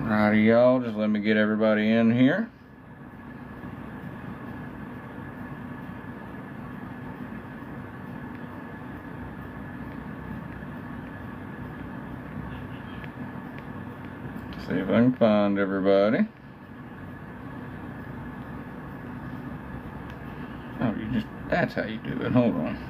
Alrighty, y'all. Just let me get everybody in here. See if I can find everybody. Oh, that's how you do it. Hold on.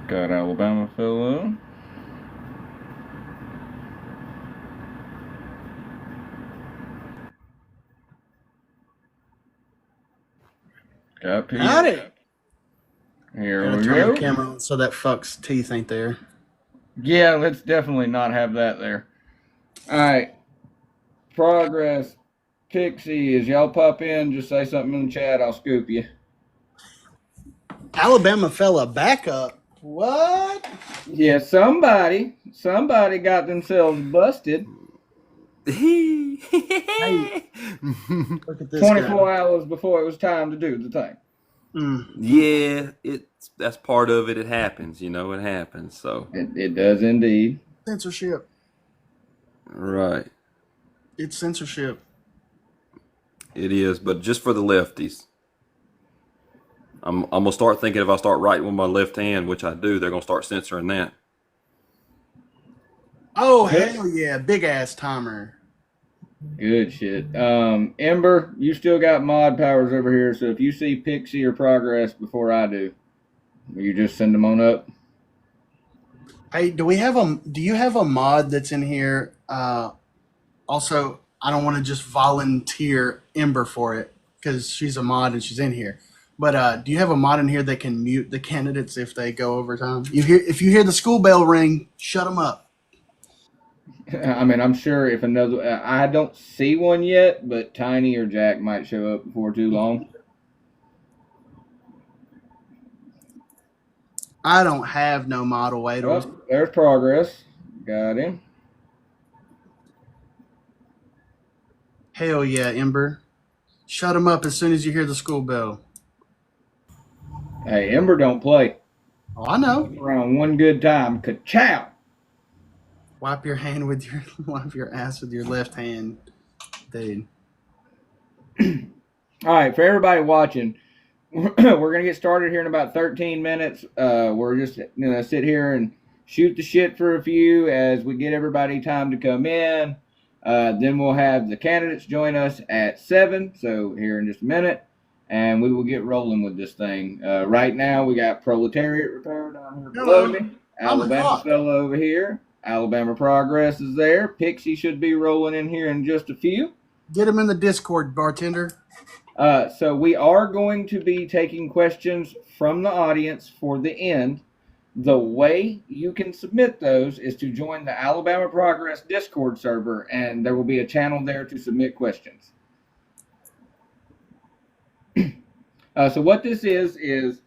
Got Alabama fellow. Got Pete. Howdy. Here we Turn go. the camera on so that fuck's teeth ain't there. Yeah, let's definitely not have that there. Alright. Progress. Pixie, as y'all pop in, just say something in the chat. I'll scoop you. Alabama fella backup. What? Yeah, somebody got themselves busted. Hey, look at this 24 guy. hours before it was time to do the thing. Yeah, that's part of it. It happens, it happens. So It does indeed. Censorship. right, It's censorship. it is, but just for the lefties. I'm gonna start thinking if I start writing with my left hand, which I do, they're gonna start censoring that. Oh, hell yeah. Big ass timer. Good shit. Ember, you still got mod powers over here, so if you see Pixie or Progress before I do, will you just send them on up? Hey, do you have a mod that's in here? Also, I don't want to just volunteer Ember for it because she's a mod and she's in here. But do you have a mod in here that can mute the candidates if they go over time? If you hear the school bell ring, shut them up. I mean, I'm sure if another, I don't see one yet, but Tiny or Jack might show up before too long. I don't have no moderators. Oh, there's Progress. Got him. Hell yeah, Ember. Shut them up as soon as you hear the school bell. Hey, Ember don't play. Oh, I know. Around one good time. Ka-chow! Wipe your ass with your left hand, dude. All right, for everybody watching, we're going to get started here in about 13 minutes. We're just going to sit here and shoot the shit for a few as we get everybody time to come in. Then we'll have the candidates join us at 7, so here in just a minute, and we will get rolling with this thing. Right now, we got Proletariat Repair down here below me, Alabama fellow over here, Alabama Progress is there, Pixie should be rolling in here in just a few. Get him in the Discord, bartender. So we are going to be taking questions from the audience for the end. The way you can submit those is to join the Alabama Progress Discord server, and there will be a channel there to submit questions. So what this is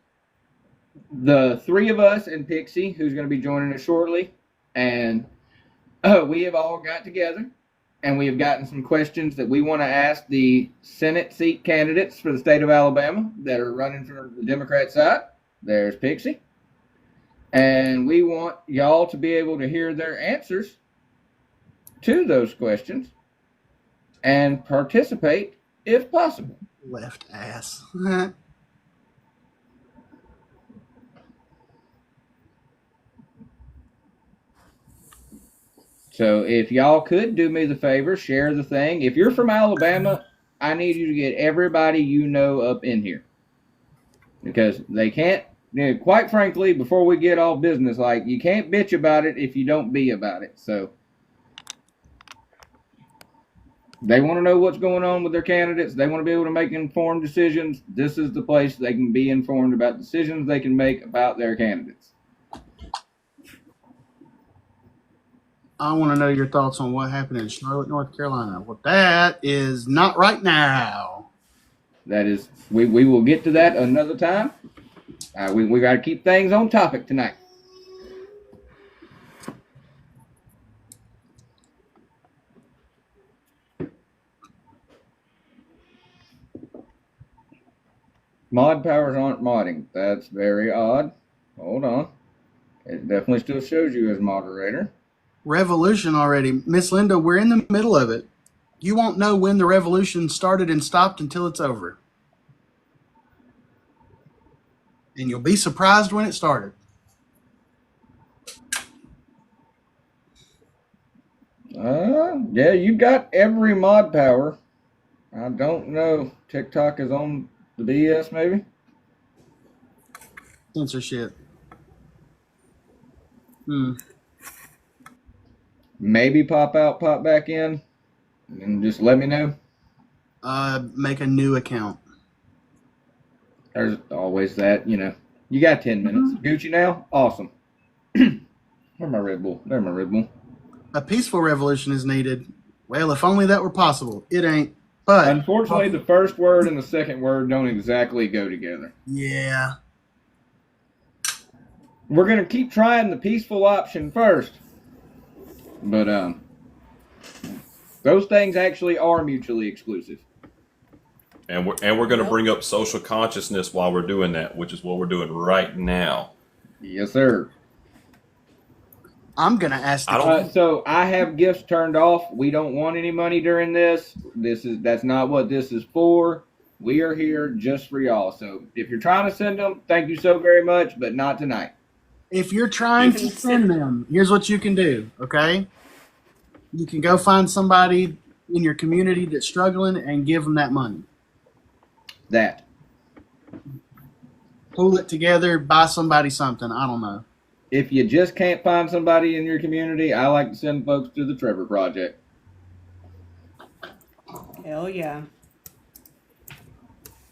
the three of us and Pixie, who's going to be joining us shortly, and we have all got together. And we have gotten some questions that we want to ask the Senate seat candidates for the state of Alabama that are running for the Democrat side. There's Pixie. And we want y'all to be able to hear their answers to those questions and participate if possible. Left ass. So if y'all could do me the favor, share the thing. If you're from Alabama, I need you to get everybody you know up in here. Because they can't, quite frankly, before we get all business, like, you can't bitch about it if you don't be about it. So they want to know what's going on with their candidates. They want to be able to make informed decisions. This is the place they can be informed about decisions they can make about their candidates. I want to know your thoughts on what happened in Charlotte, North Carolina. Well, that is not right now. That is, we will get to that another time. We got to keep things on topic tonight. Mod powers aren't modding. That's very odd. Hold on. It definitely still shows you as moderator. Revolution already. Miss Linda, we're in the middle of it. You won't know when the revolution started and stopped until it's over. And you'll be surprised when it started. Yeah, you got every mod power. I don't know. TikTok is on the BS, maybe? Censorship. Maybe pop out, pop back in, and just let me know. Make a new account. There's always that, you know. You got 10 minutes. Gucci now? Awesome. Where's my Red Bull? There's my Red Bull. A peaceful revolution is needed. Well, if only that were possible. It ain't. But unfortunately, the first word and the second word don't exactly go together. Yeah. We're going to keep trying the peaceful option first. But those things actually are mutually exclusive. And we're going to bring up social consciousness while we're doing that, which is what we're doing right now. Yes, sir. I'm gonna ask. So I have gifts turned off. We don't want any money during this. That's not what this is for. We are here just for y'all. So if you're trying to send them, thank you so very much, but not tonight. If you're trying to send them, here's what you can do. Okay, you can go find somebody in your community that's struggling and give them that money. That. Pool it together. Buy somebody something. I don't know. If you just can't find somebody in your community, I like to send folks to the Trevor Project. Hell yeah.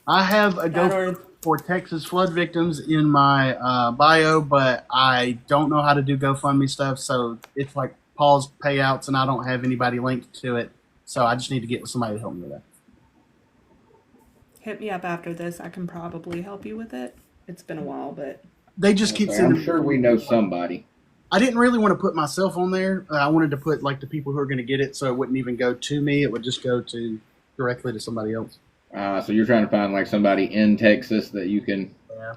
I have a GoFundMe for Texas flood victims in my bio, but I don't know how to do GoFundMe stuff, so it's like Paul's payouts, and I don't have anybody linked to it, so I just need to get somebody to help me with that. Hit me up after this. I can probably help you with it. It's been a while, but... They just keep sending. I'm sure we know somebody. I didn't really want to put myself on there. I wanted to put like the people who are going to get it, so it wouldn't even go to me. It would just go to directly to somebody else. So you're trying to find like somebody in Texas that you can. Yeah.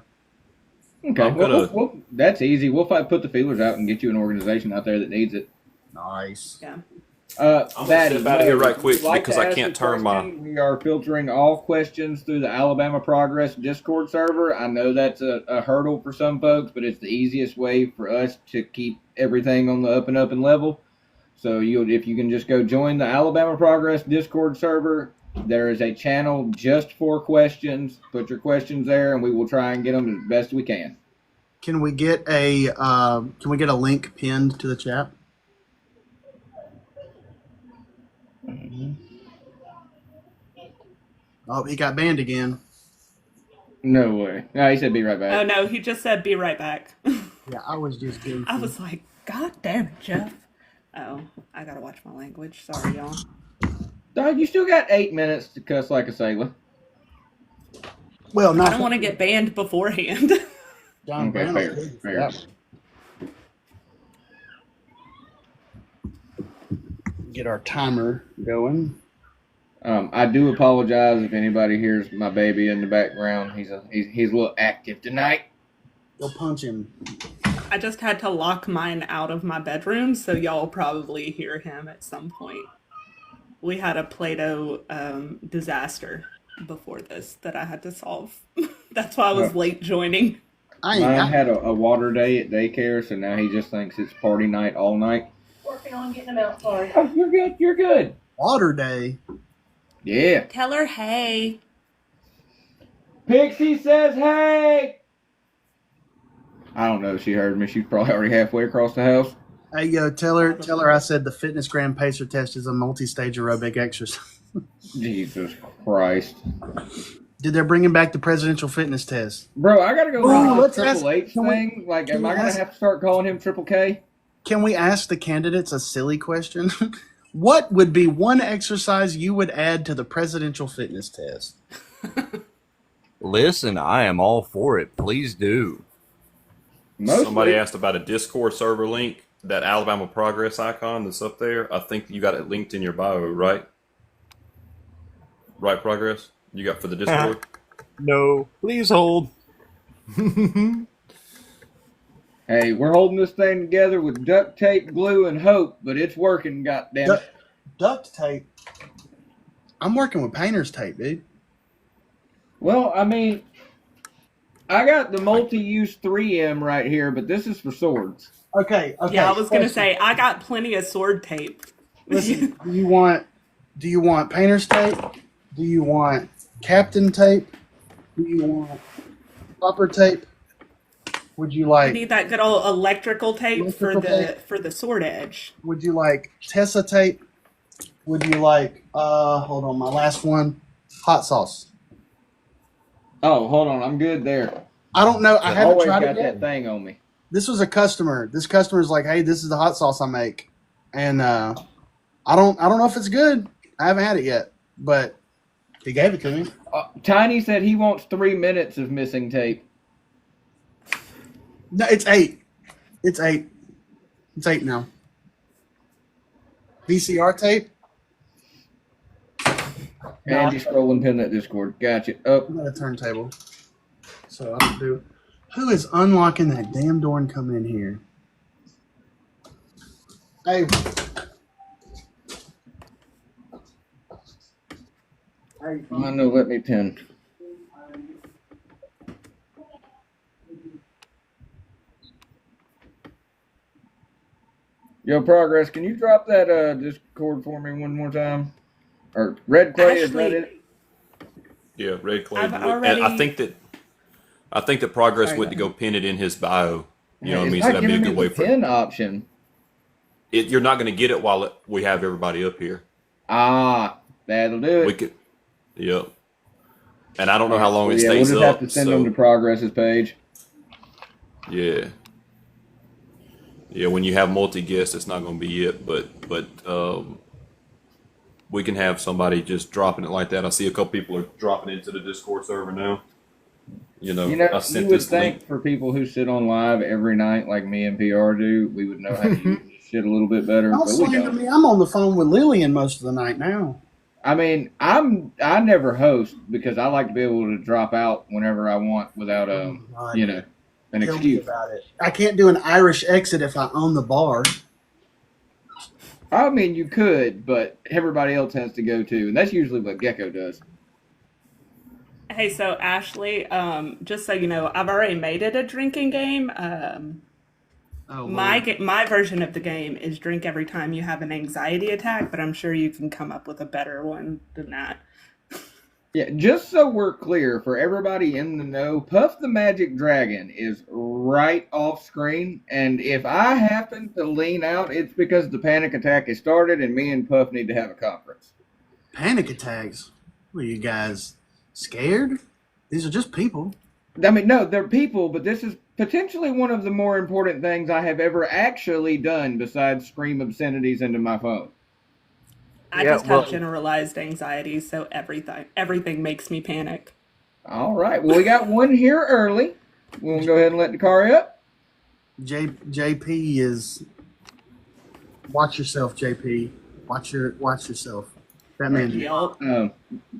Okay. Well, that's easy. We'll put the feelers out and get you an organization out there that needs it. Nice. Yeah. I'm going to step out of here right quick because I can't turn my... We are filtering all questions through the Alabama Progress Discord server. I know that's a hurdle for some folks, but it's the easiest way for us to keep everything on the up and level. So if you can just go join the Alabama Progress Discord server, there is a channel just for questions. Put your questions there, and we will try and get them as best we can. Can we get a link pinned to the chat? Mm-hmm. Oh, he got banned again. No way. No, he said be right back. Oh, no, he just said be right back. Yeah, I was just goofy. I was like, God damn it, Jeff. Oh, I gotta watch my language. Sorry, y'all. Dog, you still got 8 minutes to cuss like a sailor. Well, I don't want to get banned beforehand. John okay, fair. Get our timer going. I do apologize if anybody hears my baby in the background. He's a little active tonight. Go punch him. I just had to lock mine out of my bedroom, so y'all probably hear him at some point. We had a Play-Doh disaster before this that I had to solve. That's why I was late joining. Mine had a water day at daycare, so now he just thinks it's party night all night. Working on getting them outside. Oh, you're good. Water day? Yeah. Tell her, hey. Pixie says, hey! I don't know if she heard me. She's probably already halfway across the house. Hey, tell her I said the Fitness Gram Pacer test is a multi-stage aerobic exercise. Jesus Christ. Did they bring him back the presidential fitness test? Bro, I gotta go let's Triple H thing. Am I gonna have to start calling him Triple K? Can we ask the candidates a silly question? What would be one exercise you would add to the presidential fitness test? Listen, I am all for it. Please do. Somebody asked about a Discord server link. That Alabama Progress icon that's up there. I think you got it linked in your bio, right? Right, Progress? You got for the Discord? No, please hold. Hey, we're holding this thing together with duct tape, glue, and hope, but it's working, goddammit. Duct tape. I'm working with painter's tape, dude. Well, I mean, I got the multi-use 3M right here, but this is for swords. Okay. Yeah, I was gonna question. say I got plenty of sword tape. Listen, do you want painter's tape? Do you want captain tape? Do you want copper tape? Would you I like need that good old electrical tape Electrical tape? for the sword edge. would you like Tessa tape? Would you like hold on, my last one, hot sauce. Oh, hold on, I'm good there. I don't know. I haven't Always tried got it yet. that thing on me. This was a customer. This customer's like, "Hey, this is the hot sauce I make," and I don't know if it's good. I haven't had it yet, but he gave it to me. Tiny said he wants 3 minutes of missing tape. No, it's 8. It's 8. It's 8 now. VCR tape. Andy scrolling pin that Discord. Gotcha. Oh, I'm at a turntable, so I don't do. Who is unlocking that damn door and coming in here? Hey. Hey. I know. Let me pin. Yo, Progress, can you drop that Discord for me one more time? Or Red Clay, is that it? Yeah, Red Clay. I've And already- I think that Progress went to go pin it in his bio. You know what I mean? It's So not that'd be a giving good me way the for pin option. it. You're not going to get it while we have everybody up here. Ah, that'll do it. We could, yep. And I don't know how long it We'll stays just up. have to send them to Progress's page. Yeah. Yeah, when you have multi guests, it's not going to be it, but we can have somebody just dropping it like that. I see a couple people are dropping into the Discord server now. You I know, sent you would this think link. for people who sit on live every night like me and PR do, we would know how to use this shit a little bit better, Don't but we slander don't. me. I'm on the phone with Lillian most of the night now. I mean, I never host because I like to be able to drop out whenever I want without an Tell me excuse. about it. I can't do an Irish exit if I own the bar. I mean, you could, but everybody else has to go too, and that's usually what Gecko does. Hey, so Ashley, just so you know, I've already made it a drinking game. My version of the game is drink every time you have an anxiety attack, but I'm sure you can come up with a better one than that. Yeah, just so we're clear for everybody in the know, Puff the Magic Dragon is right off screen, and if I happen to lean out, it's because the panic attack has started and me and Puff need to have a conference. Panic attacks? What are you guys, scared? These are just people. I mean, no, they're people, but this is potentially one of the more important things I have ever actually done besides scream obscenities into my phone. I just have generalized anxiety, so everything makes me panic. All right. Well, we got one here early. We'll go ahead and let Dakarai up. JP is. Watch yourself, JP. Watch yourself. That man. Yep.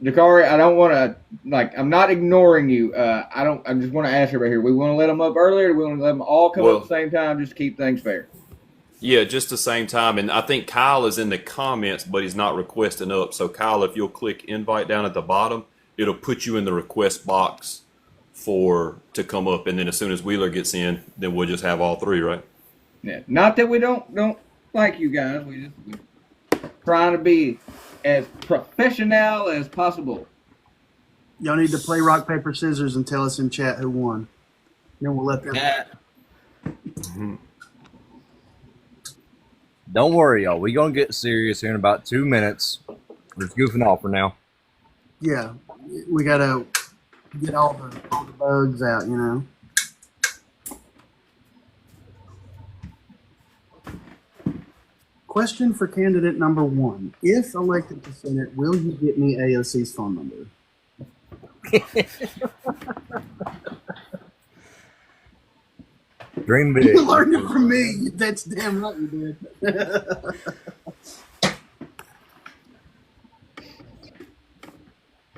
Dakarai, I don't want to, I'm not ignoring you. I just want to ask everybody here. We want to let them up earlier. We want to let them all come up at the same time just to keep things fair. Yeah, just the same time. And I think Kyle is in the comments, but he's not requesting up. So, Kyle, if you'll click invite down at the bottom, it'll put you in the request box to come up. And then as soon as Wheeler gets in, then we'll just have all three, right? Yeah. Not that we don't like you guys. We just trying to be as professional as possible. Y'all need to play rock, paper, scissors and tell us in chat who won. Then we'll let them. Mm-hmm. Don't worry, y'all. We're going to get serious here in about 2 minutes. We're just goofing off for now. Yeah, we got to get all the bugs out, you know. Question for candidate number 1. If elected to Senate, will you get me AOC's phone number? Dream big. You learned it from me. That's damn right you did.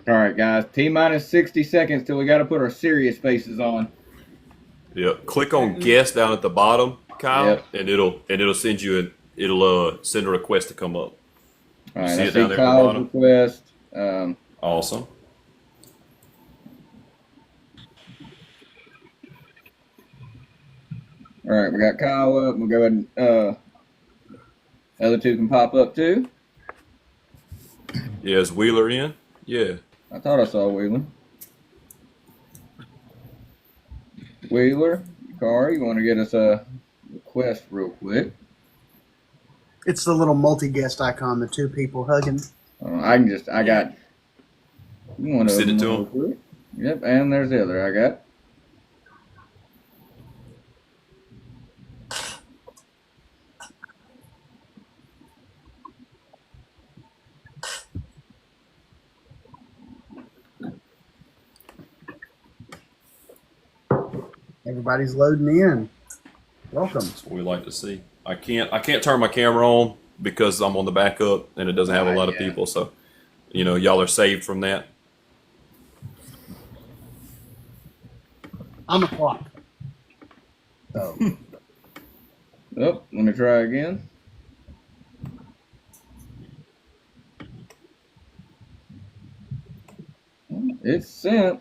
All right, guys. T-minus 60 seconds till we got to put our serious faces on. Yep. Click on guest down at the bottom, Kyle, Yep. and it'll send you it'll send a request to come up. All right, see I it see down there at the Kyle's bottom? request. Awesome. All right, we got Kyle up. We'll go ahead and other two can pop up too. Yeah, is Wheeler in? Yeah. I thought I saw Wheeler. Wheeler, Car, you want to get us a request real quick? It's the little multi-guest icon, the two people hugging. I got one of Send them it to real him. quick. Yep, and there's the other I got. Everybody's loading in. Welcome. That's what we like to see. I can't turn my camera on because I'm on the backup and it doesn't have a lot of Yeah. people. So, y'all are saved from that. I'm a clock. So Oh, let me try again. It's sent.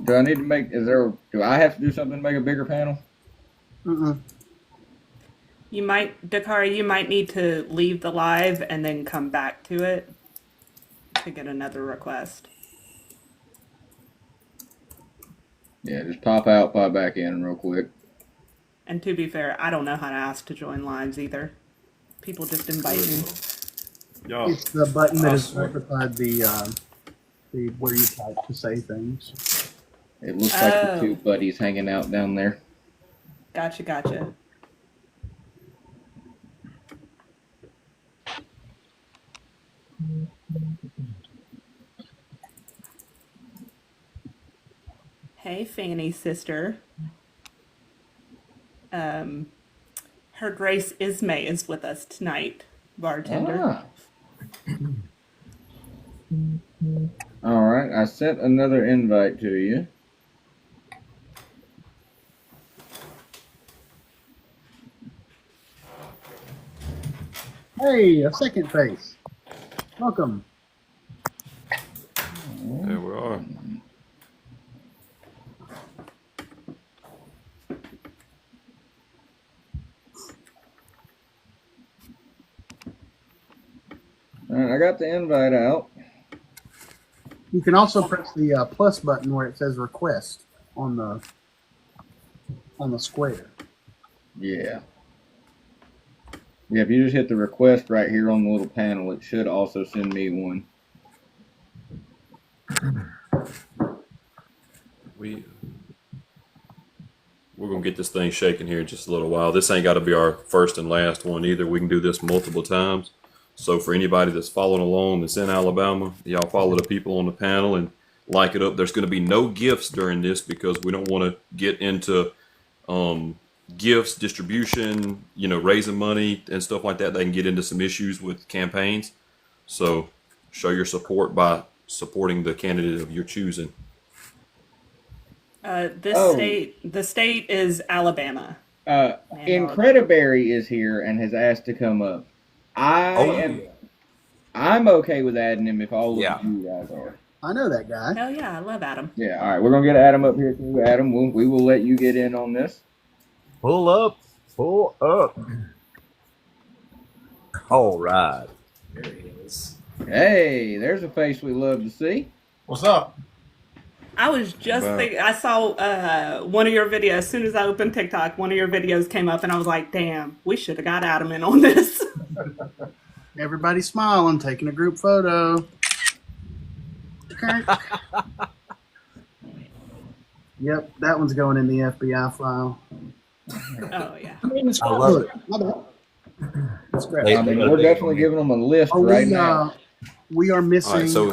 Do I need to do I have to do something to make a bigger panel? You might, Dakarai, you might need to leave the live and then come back to it to get another request. Yeah, just pop out, pop back in real quick. And to be fair, I don't know how to ask to join lives either. People just invite me. Y'all, it's the button that I is swear. beside the where you type to say things. It looks like the Oh. two buddies hanging out down there. Gotcha. Hey, Fanny sister. Her Grace Ismay is with us tonight, bartender. Ah. All right, I sent another invite to you. Hey, a second face. Welcome. There we are. All right, I got the invite out. You can also press the plus button where it says request on the square. Yeah. Yeah, if you just hit the request right here on the little panel, it should also send me one. We're gonna get this thing shaking here in just a little while. This ain't got to be our first and last one either. We can do this multiple times. So for anybody that's following along that's in Alabama, y'all follow the people on the panel and like it up. There's going to be no gifts during this because we don't want to get into gifts, distribution, raising money and stuff like that. They can get into some issues with campaigns. So show your support by supporting the candidate of your choosing. The state is Alabama. Incrediberry is here and has asked to come up. I'm okay with adding him if all of you guys are. I know that guy. Hell yeah, I love Adam. Yeah, all right, we're gonna get Adam up here too. Adam, we will let you get in on this. Pull up. All right. There he is. Hey, there's a face we love to see. What's up? I was just thinking, I saw one of your videos. As soon as I opened TikTok, one of your videos came up, and I was like, damn, we should have got Adam in on this. Everybody smiling, taking a group photo. Yep, that one's going in the FBI file. Oh, yeah. I love it. My bad. That's great. We're definitely giving them a lift now. We are missing. All right, so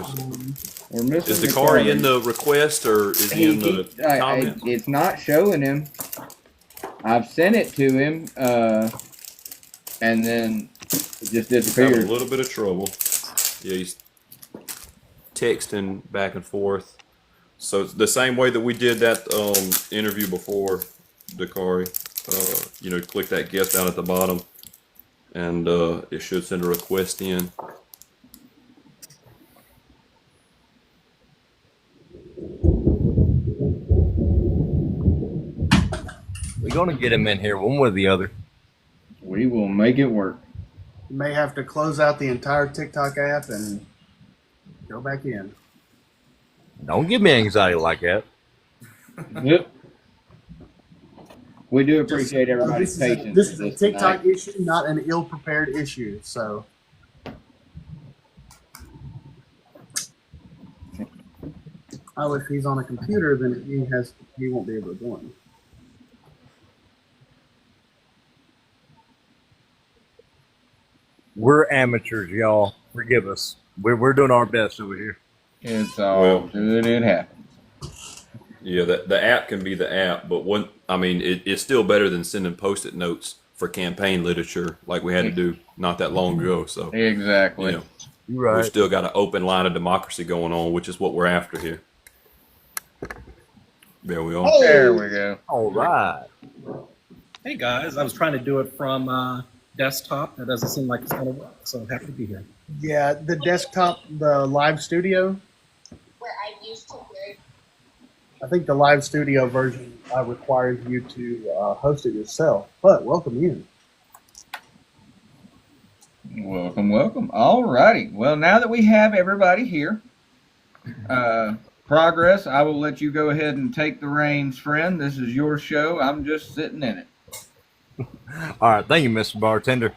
We're missing. is Dakarai in the request or is he in the comment? It's not showing him. I've sent it to him, and then it just Having a disappeared. little bit of trouble. Yeah, he's texting back and forth. So it's the same way that we did that interview before, Dakari. Click that guest down at the bottom, and it should send a request in. We're gonna get him in here one way or the other. We will make it work. You may have to close out the entire TikTok app and go back in. Don't give me anxiety like that. Yep. We do appreciate everybody's This is patience. this is a with TikTok tonight. issue, not an ill-prepared issue. So, if he's on a computer, then he won't be able to join. We're amateurs, y'all. Forgive us. We're doing our best over here. It's all Well, good. It happens. Yeah, the app can be the app, but it's still better than sending post-it notes for campaign literature like we had to do not that long ago. So Exactly. you know, You're we've right. still got an open line of democracy going on, which is what we're after here. There we are. There we go. All right. Hey guys, I was trying to do it from desktop. It doesn't seem like it's going to work, so I'm happy to be here. Yeah, the desktop, the live studio. Where I used to work. I think the live studio version requires you to host it yourself. But welcome in. Welcome, welcome. All righty. Well, now that we have everybody here, Progress, I will let you go ahead and take the reins, friend. This is your show. I'm just sitting in it. All right. Thank you, Mr. Bartender.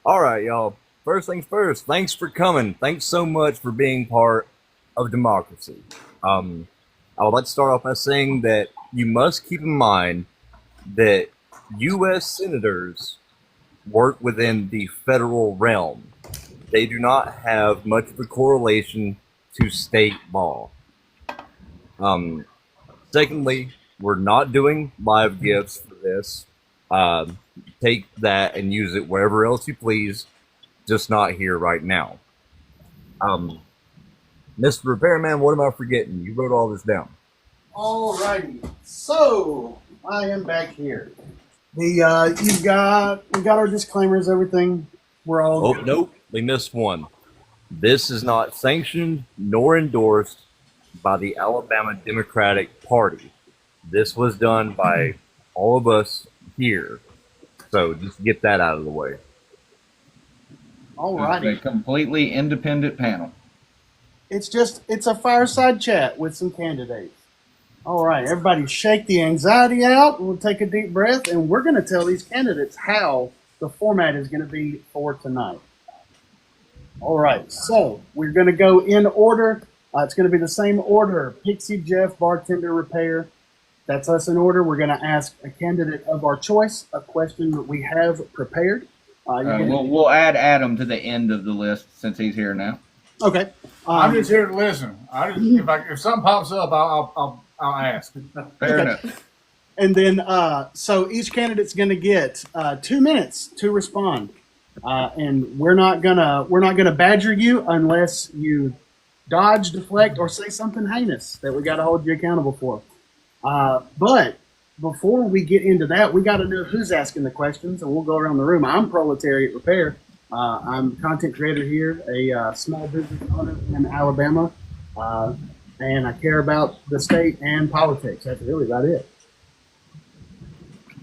All right, y'all. First things first. Thanks for coming. Thanks so much for being part of democracy. I would like to start off by saying that you must keep in mind that U.S. senators work within the federal realm. They do not have much of a correlation to state law. Secondly, we're not doing live gifts for this. Take that and use it wherever else you please, just not here right now. Mr. Repairman, what am I forgetting? You wrote all this down. Alrighty, so I am back here. We got our disclaimers, everything. We're all Oh, nope, we missed one. This is not sanctioned nor endorsed by the Alabama Democratic Party. This was done by all of us here. So just get that out of the way. It's a alrighty. completely independent panel. It's a fireside chat with some candidates. All right, everybody, shake the anxiety out. We'll take a deep breath, and we're going to tell these candidates how the format is going to be for tonight. All right, so we're going to go in order. It's going to be the same order: Pixie, Jeff, Bartender, Repair. That's us in order. We're going to ask a candidate of our choice a question that we have prepared. We'll add Adam to the end of the list since he's here now. Okay. I'm just here to listen. If something pops up, I'll ask. Fair enough. And then, so each candidate's going to get 2 minutes to respond, and we're not gonna badger you unless you dodge, deflect, or say something heinous that we got to hold you accountable for. But before we get into that, we got to know who's asking the questions, and we'll go around the room. I'm Proletariat Repair. I'm a content creator here, a small business owner in Alabama, and I care about the state and politics. That's really about it.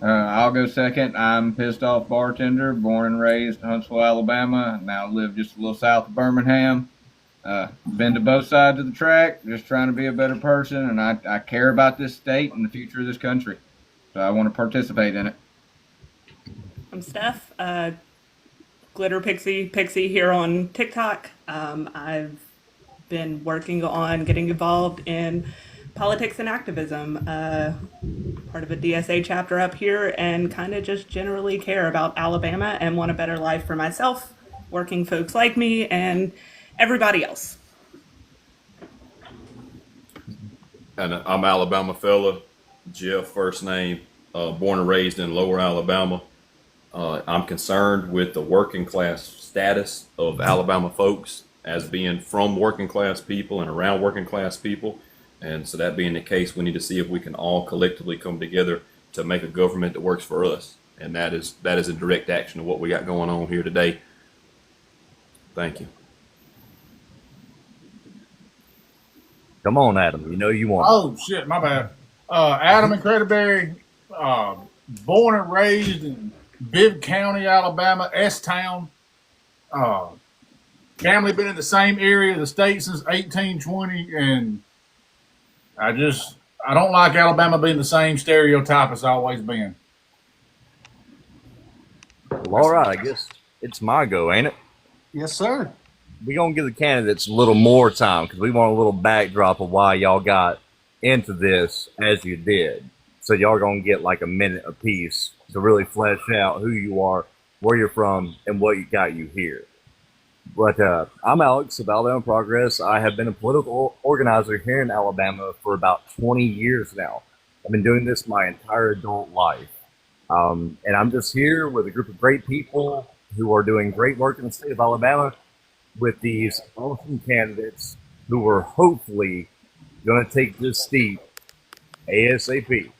I'll go second. I'm Pissed Off Bartender, born and raised in Huntsville, Alabama. Now live just a little south of Birmingham. Been to both sides of the track, just trying to be a better person, and I care about this state and the future of this country. So I want to participate in it. I'm Steph, Glitter Pixie here on TikTok. I've been working on getting involved in politics and activism, part of a DSA chapter up here, and kind of just generally care about Alabama and want a better life for myself, working folks like me, and everybody else. And I'm Alabama fella, Jeff first name, born and raised in Lower Alabama. I'm concerned with the working class status of Alabama folks as being from working class people and around working class people. And so that being the case, we need to see if we can all collectively come together to make a government that works for us. And that is a direct action of what we got going on here today. Thank you. Come on, Adam. You know you want. Oh shit, my bad. Adam and Creditberry, born and raised in Bibb County, Alabama, S-Town. Family been in the same area of the state since 1820, and I don't like Alabama being the same stereotype it's always been. Well, all right. I guess it's my go, ain't it? Yes, sir. We're going to give the candidates a little more time because we want a little backdrop of why y'all got into this as you did. So y'all going to get like a minute apiece to really flesh out who you are, where you're from, and what got you here. But I'm Alex of Alabama Progress. I have been a political organizer here in Alabama for about 20 years now. I've been doing this my entire adult life. And I'm just here with a group of great people who are doing great work in the state of Alabama with these awesome candidates who are hopefully going to take this seat ASAP.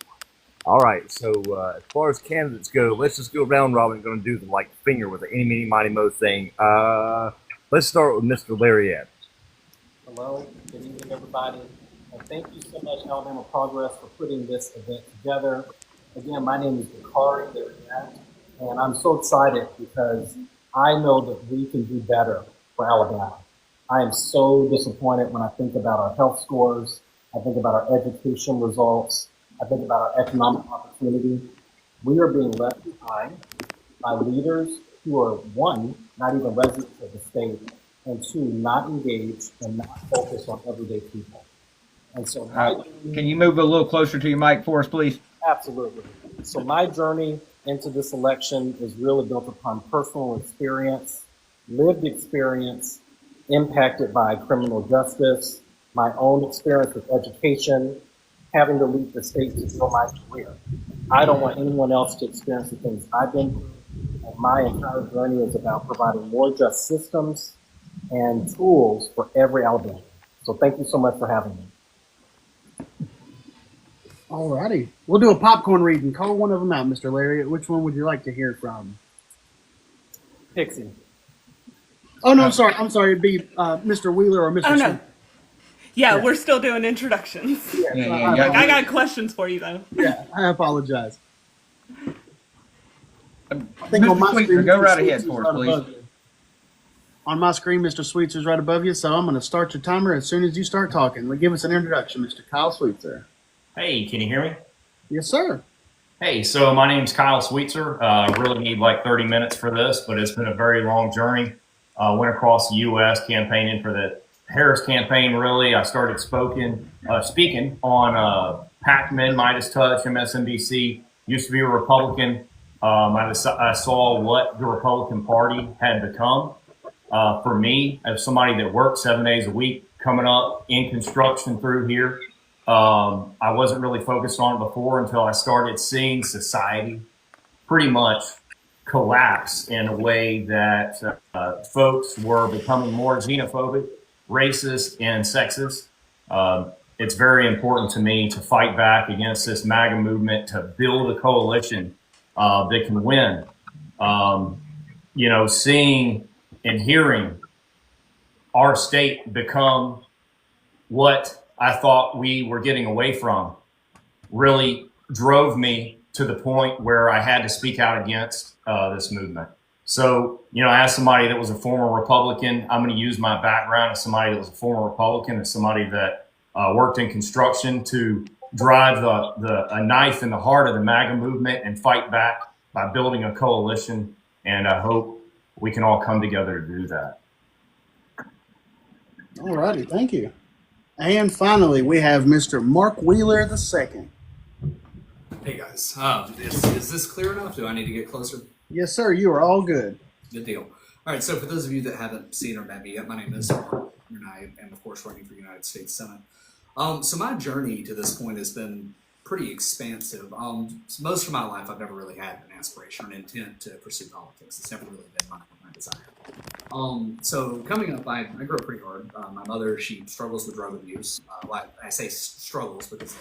All right, so as far as candidates go, let's just go round robin. Going to do the like finger with the any, meeny, miny, mo thing. Let's start with Mr. Larriett. Hello, good evening, everybody. And thank you so much, Alabama Progress, for putting this event together. Again, my name is Dakarai, and I'm so excited because I know that we can do better for Alabama. I am so disappointed when I think about our health scores, I think about our education results, I think about our economic opportunity. We are being left behind by leaders who are, one, not even residents of the state, and two, not engaged and not focused on everyday people. And so can you move a little closer to your mic for us, please? Absolutely. So my journey into this election is really built upon personal experience, lived experience, impacted by criminal justice, my own experience with education, having to leave the state to build my career. I don't want anyone else to experience the things I've been through. And my entire journey is about providing more just systems and tools for every Alabamian. So thank you so much for having me. All righty. We'll do a popcorn read and call one of them out, Mr. Larriett. Which one would you like to hear from? Pixie. Oh, no, I'm sorry. It'd be Mr. Wheeler or Mr. Oh, no. Smith. Yeah, we're still doing introductions. I got questions for you, though. Yeah, I apologize. I think on my screen, go right ahead for us, please. On my screen, Mr. Sweetser's right above you, so I'm going to start your timer as soon as you start talking. Give us an introduction, Mr. Kyle Sweetser. Hey, can you hear me? Yes, sir. Hey, so my name's Kyle Sweetser. Really need like 30 minutes for this, but it's been a very long journey. Went across the U.S. campaigning for the Harris campaign, really. I started speaking on Pac-Man, Midas Touch, MSNBC. Used to be a Republican. I saw what the Republican Party had become. For me, as somebody that worked 7 days a week, coming up in construction through here, I wasn't really focused on it before until I started seeing society pretty much collapse in a way that folks were becoming more xenophobic, racist, and sexist. It's very important to me to fight back against this MAGA movement, to build a coalition that can win. Seeing and hearing our state become what I thought we were getting away from really drove me to the point where I had to speak out against this movement. So, as somebody that was a former Republican, I'm going to use my background as somebody that was a former Republican, as somebody that worked in construction to drive a knife in the heart of the MAGA movement and fight back by building a coalition. And I hope we can all come together to do that. All righty. Thank you. And finally, we have Mr. Mark Wheeler II. Hey guys, is this clear enough? Do I need to get closer? Yes, sir. You are all good. Good deal. All right, so for those of you that haven't seen or met me yet, my name is Mark, and I am, of course, running for United States Senate. So my journey to this point has been pretty expansive. So most of my life, I've never really had an aspiration or an intent to pursue politics. It's never really been my desire. So coming up, I grew up pretty hard. My mother, she struggles with drug abuse. Well, I say struggles because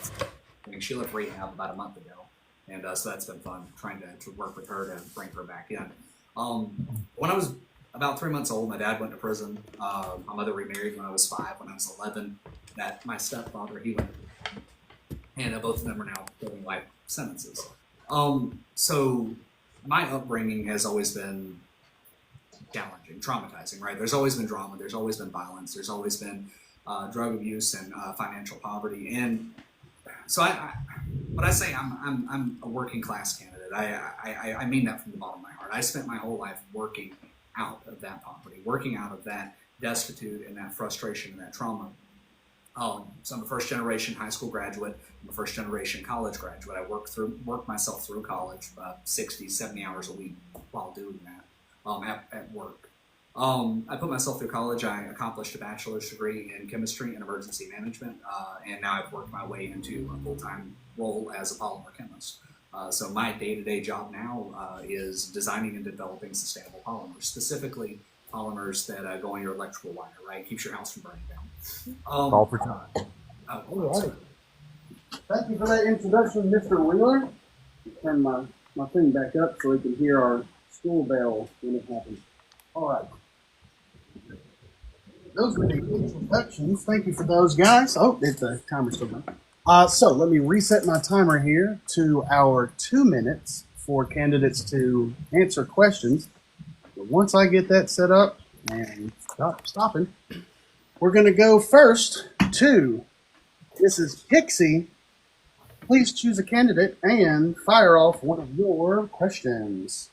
she left rehab about a month ago. And so that's been fun, trying to work with her to bring her back in. When I was about 3 months old, my dad went to prison. My mother remarried when I was 5. When I was 11, my stepfather, he went to prison. And both of them are now getting life sentences. So my upbringing has always been challenging, traumatizing, right? There's always been drama. There's always been violence. There's always been drug abuse and financial poverty. And so but I say I'm a working class candidate. I mean that from the bottom of my heart. I spent my whole life working out of that poverty, working out of that destitute and that frustration and that trauma. So I'm a first generation high school graduate. I'm a first generation college graduate. I worked myself through college, 60, 70 hours a week while doing that at work. I put myself through college. I accomplished a bachelor's degree in chemistry and emergency management, and now I've worked my way into a full-time role as a polymer chemist. So my day-to-day job now is designing and developing sustainable polymers, specifically polymers that go on your electrical wire, right? Keeps your house from burning down. Call for time. Alrighty. Thank you for that introduction, Mr. Wheeler. Turn my thing back up so we can hear our school bell when it happens. All right. Those were the introductions. Thank you for those, guys. Oh, the timer's still going. So let me reset my timer here to our 2 minutes for candidates to answer questions. But once I get that set up and stopping, we're going to go first to Mrs. Pixie. Please choose a candidate and fire off one of your questions.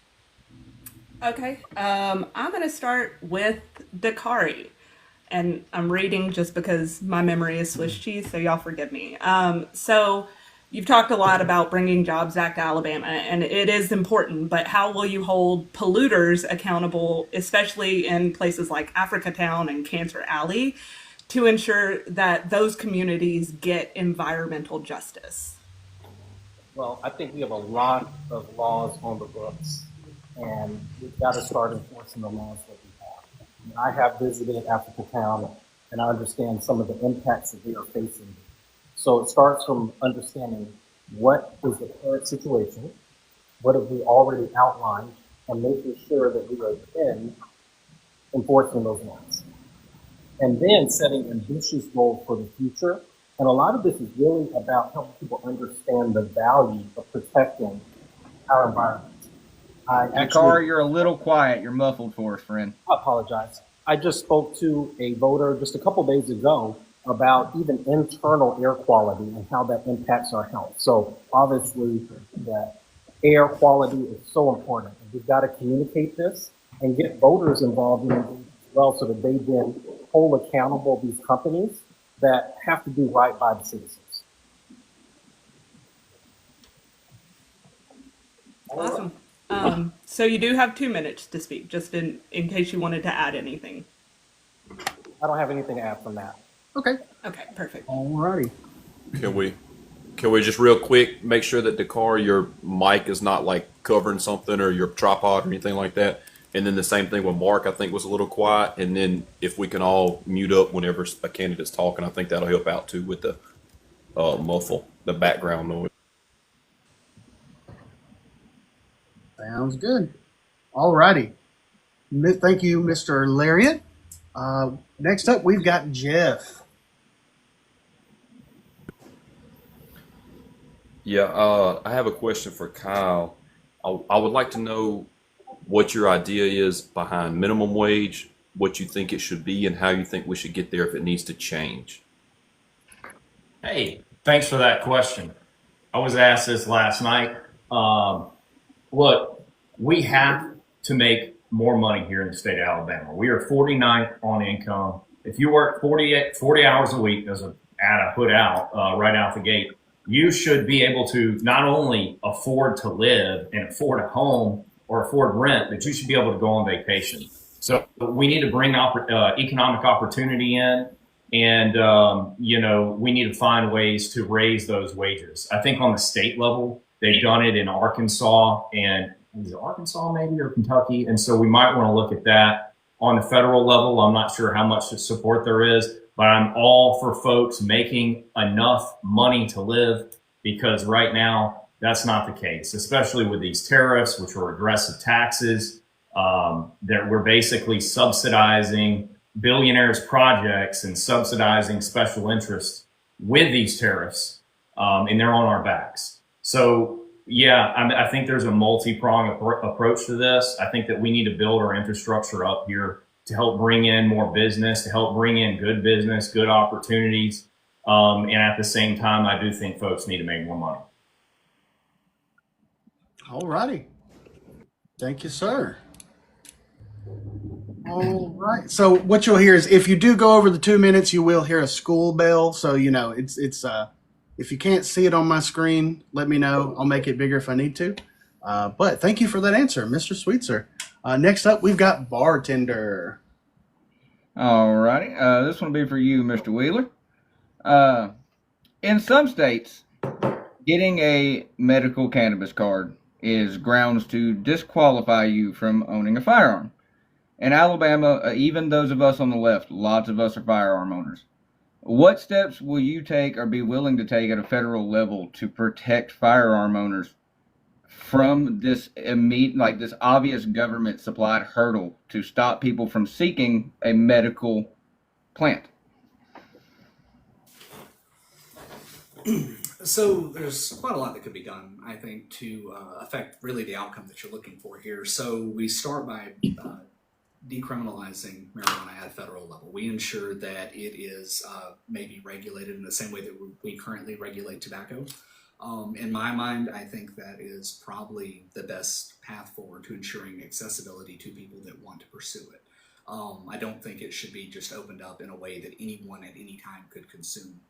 Okay, I'm going to start with Dakarai. And I'm reading just because my memory is Swiss cheese, so y'all forgive me. So you've talked a lot about bringing Jobs back to Alabama, and it is important, but how will you hold polluters accountable, especially in places like Africatown and Cancer Alley, to ensure that those communities get environmental justice? Well, I think we have a lot of laws on the books, and we've got to start enforcing the laws that we have. I have visited Africatown, and I understand some of the impacts that they are facing. So it starts from understanding what is the current situation, what have we already outlined, and making sure that we are then enforcing those laws. And then setting ambitious goals for the future. And a lot of this is really about helping people understand the value of protecting our environment. Car, you're a little quiet. You're muffled for us, friend. I apologize. I just spoke to a voter just a couple days ago about even internal air quality and how that impacts our health. So obviously, the air quality is so important. We've got to communicate this and get voters involved in it as well, so that they then hold accountable these companies that have to do right by the citizens. Awesome. So you do have 2 minutes to speak, just in case you wanted to add anything. I don't have anything to add from that. Okay. Okay, perfect. Alrighty. Can we just real quick make sure that Dakar, your mic is not like covering something or your tripod or anything like that? And then the same thing with Mark, I think was a little quiet. And then if we can all mute up whenever a candidate's talking, I think that'll help out too with the muffle, the background noise. Sounds good. Alrighty. Thank you, Mr. Larriett. Next up, we've got Jeff. Yeah, I have a question for Kyle. I would like to know what your idea is behind minimum wage, what you think it should be, and how you think we should get there if it needs to change. Hey, thanks for that question. I was asked this last night. Look, we have to make more money here in the state of Alabama. We are 49th on income. If you work 40 hours a week, as an ad I put out right out the gate, you should be able to not only afford to live and afford a home or afford rent, but you should be able to go on vacation. So we need to bring economic opportunity in. And, we need to find ways to raise those wages. I think on the state level, they've done it in Arkansas and is it Arkansas maybe or Kentucky. And so we might want to look at that. On the federal level, I'm not sure how much support there is, but I'm all for folks making enough money to live, because right now that's not the case, especially with these tariffs, which are aggressive taxes. That we're basically subsidizing billionaires' projects and subsidizing special interests with these tariffs, and they're on our backs. So, yeah, I think there's a multi-pronged approach to this. I think that we need to build our infrastructure up here to help bring in more business, to help bring in good business, good opportunities. And at the same time, I do think folks need to make more money. All righty. Thank you, sir. All right. So what you'll hear is, if you do go over the 2 minutes, you will hear a school bell. So it's if you can't see it on my screen, let me know. I'll make it bigger if I need to. But thank you for that answer, Mr. Sweetser. Next up, we've got bartender. All righty. This one will be for you, Mr. Wheeler. In some states, getting a medical cannabis card is grounds to disqualify you from owning a firearm. In Alabama, even those of us on the left, lots of us are firearm owners. What steps will you take or be willing to take at a federal level to protect firearm owners from this this obvious government supplied hurdle to stop people from seeking a medical plant? So there's quite a lot that could be done, I think, to affect really the outcome that you're looking for here. So we start by decriminalizing marijuana at a federal level. We ensure that it is maybe regulated in the same way that we currently regulate tobacco. In my mind, I think that is probably the best path forward to ensuring accessibility to people that want to pursue it. I don't think it should be just opened up in a way that anyone at any time could consume.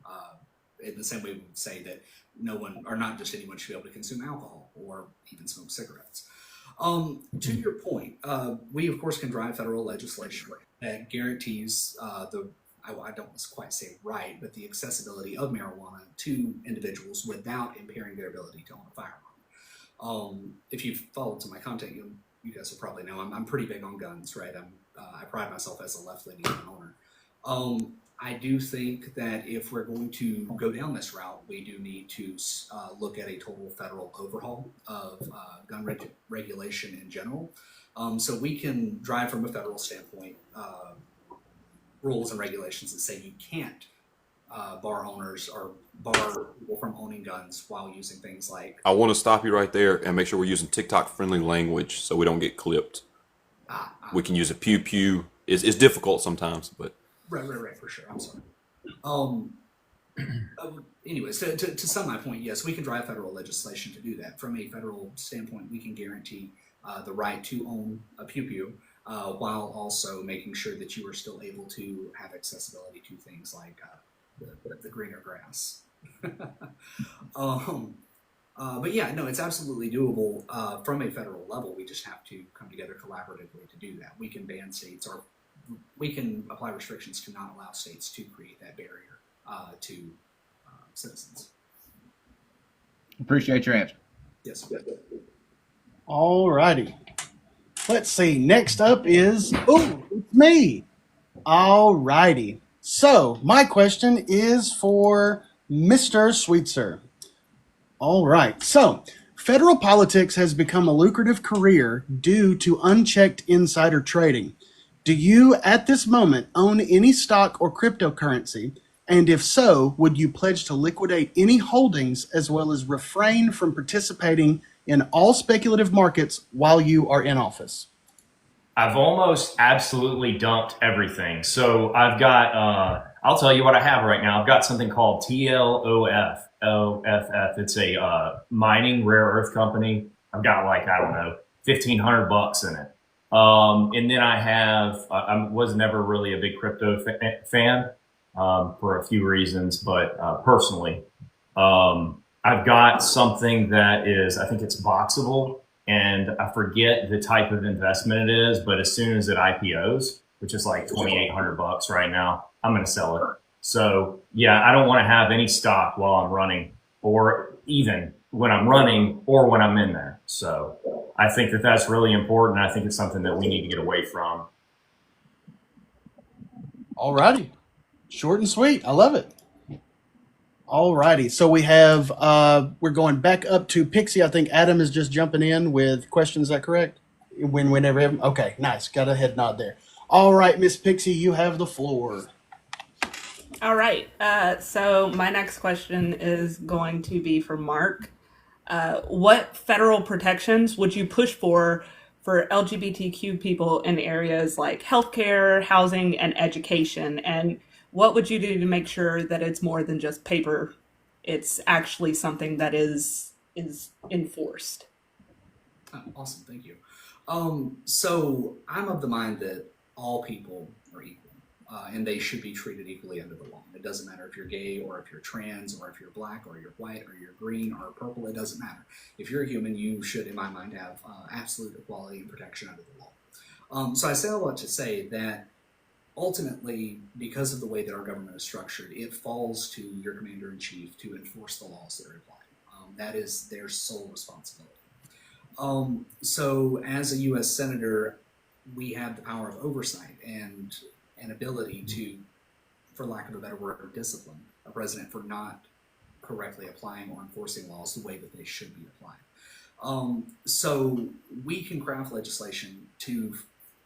In the same way we would say that no one, or not just anyone, should be able to consume alcohol or even smoke cigarettes. To your point, we of course can drive federal legislation that guarantees I don't quite say right, but the accessibility of marijuana to individuals without impairing their ability to own a firearm. If you've followed some of my content, you guys will probably know I'm pretty big on guns, right? I pride myself as a left-leaning gun owner. I do think that if we're going to go down this route, we do need to look at a total federal overhaul of gun regulation in general. So we can drive from a federal standpoint rules and regulations that say you can't bar owners or bar people from owning guns while using things like... I want to stop you right there and make sure we're using TikTok-friendly language so we don't get clipped. We can use a pew-pew. It's difficult sometimes, but... Right, for sure. I'm sorry. Anyways, to sum my point, yes, we can drive federal legislation to do that. From a federal standpoint, we can guarantee the right to own a pew-pew while also making sure that you are still able to have accessibility to things like the greener grass. But yeah, no, it's absolutely doable from a federal level. We just have to come together collaboratively to do that. We can ban states, or we can apply restrictions to not allow states to create that barrier to citizens. Appreciate your answer. Yes. All righty. Let's see. Next up is, it's me. All righty. So my question is for Mr. Sweetser. All right. So federal politics has become a lucrative career due to unchecked insider trading. Do you, at this moment, own any stock or cryptocurrency? And if so, would you pledge to liquidate any holdings as well as refrain from participating in all speculative markets while you are in office? I've almost absolutely dumped everything. So I've got, I'll tell you what I have right now. I've got something called TLOF. It's a mining rare earth company. I've got $1,500 in it. And then I have, I was never really a big crypto fan for a few reasons, but personally, I've got something that is, I think it's boxable, and I forget the type of investment it is, but as soon as it IPOs, which is like $2,800 right now, I'm going to sell it. So yeah, I don't want to have any stop while I'm running, or even when I'm running or when I'm in there. So I think that that's really important. I think it's something that we need to get away from. All righty. Short and sweet. I love it. All righty. So we have, we're going back up to Pixie. I think Adam is just jumping in with questions. Is that correct? Whenever. Okay, nice. Got a head nod there. All right, Miss Pixie, you have the floor. All right. So my next question is going to be for Mark. What federal protections would you push for LGBTQ people in areas like healthcare, housing, and education? And what would you do to make sure that it's more than just paper? It's actually something that is enforced. Oh, awesome, thank you. So I'm of the mind that all people are equal, and they should be treated equally under the law. It doesn't matter if you're gay or if you're trans or if you're black or you're white or you're green or purple. It doesn't matter. If you're a human, you should, in my mind, have absolute equality and protection under the law. So I say all that to say that ultimately, because of the way that our government is structured, it falls to your commander-in-chief to enforce the laws that are applied. That is their sole responsibility. So as a U.S. Senator, we have the power of oversight and an ability to, for lack of a better word, discipline a president for not correctly applying or enforcing laws the way that they should be applied. So we can craft legislation to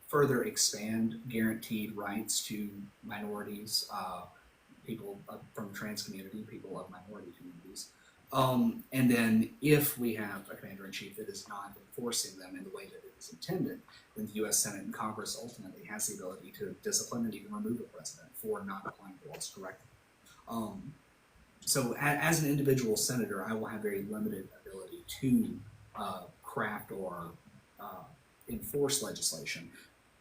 further expand guaranteed rights to minorities, people from the trans community, people of minority communities. And then if we have a commander-in-chief that is not enforcing them in the way that it is intended, then the U.S. Senate and Congress ultimately has the ability to discipline and even remove a president for not applying the laws correctly. So as an individual senator, I will have very limited ability to craft or enforce legislation.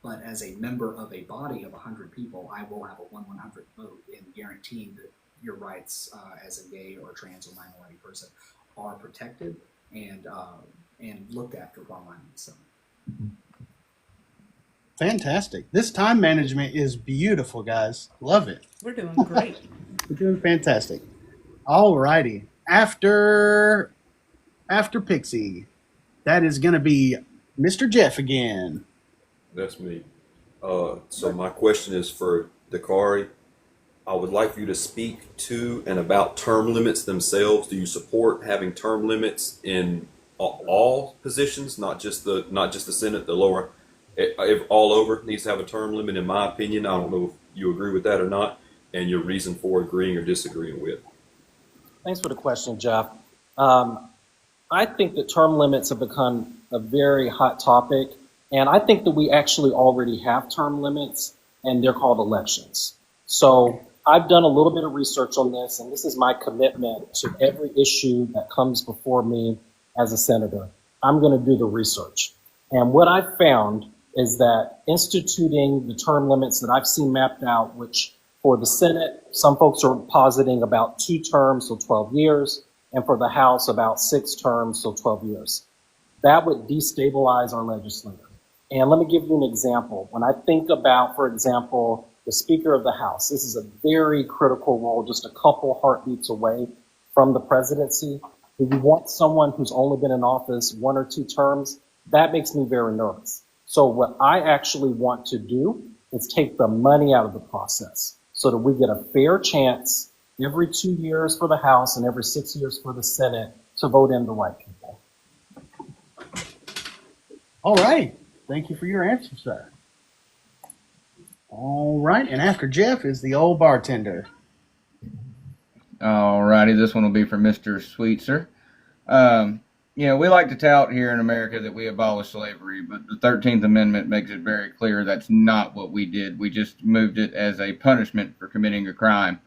But as a member of a body of 100 people, I will have a 1/100 vote in guaranteeing that your rights as a gay or trans or minority person are protected and looked after while I'm in the Senate. Fantastic. This time management is beautiful, guys. Love it. We're doing great. We're doing fantastic. All righty. After Pixie, that is going to be Mr. Jeff again. That's me. So my question is for Dakarai. I would like for you to speak to and about term limits themselves. Do you support having term limits in all positions, not just the Senate, the lower, all over needs to have a term limit? In my opinion, I don't know if you agree with that or not, and your reason for agreeing or disagreeing with. Thanks for the question, Jeff. I think that term limits have become a very hot topic, and I think that we actually already have term limits, and they're called elections. So I've done a little bit of research on this, and this is my commitment to every issue that comes before me as a senator. I'm going to do the research. And what I've found is that instituting the term limits that I've seen mapped out, which for the Senate, some folks are positing about 2 terms, so 12 years, and for the House, about 6 terms, so 12 years. That would destabilize our legislature. And let me give you an example. When I think about, for example, the Speaker of the House, this is a very critical role, just a couple heartbeats away from the presidency. If you want someone who's only been in office 1 or 2 terms, that makes me very nervous. So what I actually want to do is take the money out of the process so that we get a fair chance every 2 years for the House and every 6 years for the Senate to vote in the right people. All right. Thank you for your answer, sir. All right. And after Jeff is the old bartender. All righty. This one will be for Mr. Sweetser. We like to tout here in America that we abolished slavery, but the 13th Amendment makes it very clear that's not what we did. We just moved it as a punishment for committing a crime.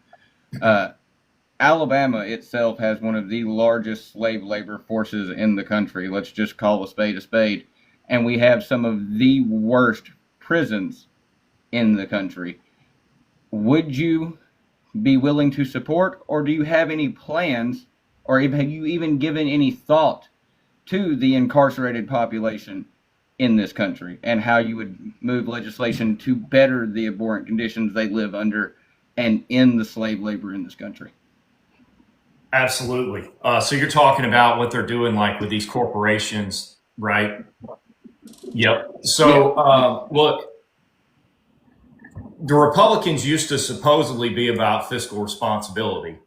Alabama itself has one of the largest slave labor forces in the country. Let's just call a spade a spade. And we have some of the worst prisons in the country. Would you be willing to support, or do you have any plans, or have you even given any thought to the incarcerated population in this country and how you would move legislation to better the abhorrent conditions they live under and end the slave labor in this country. Absolutely. So you're talking about what they're doing, like with these corporations, right? Yep. So look, the Republicans used to supposedly be about fiscal responsibility.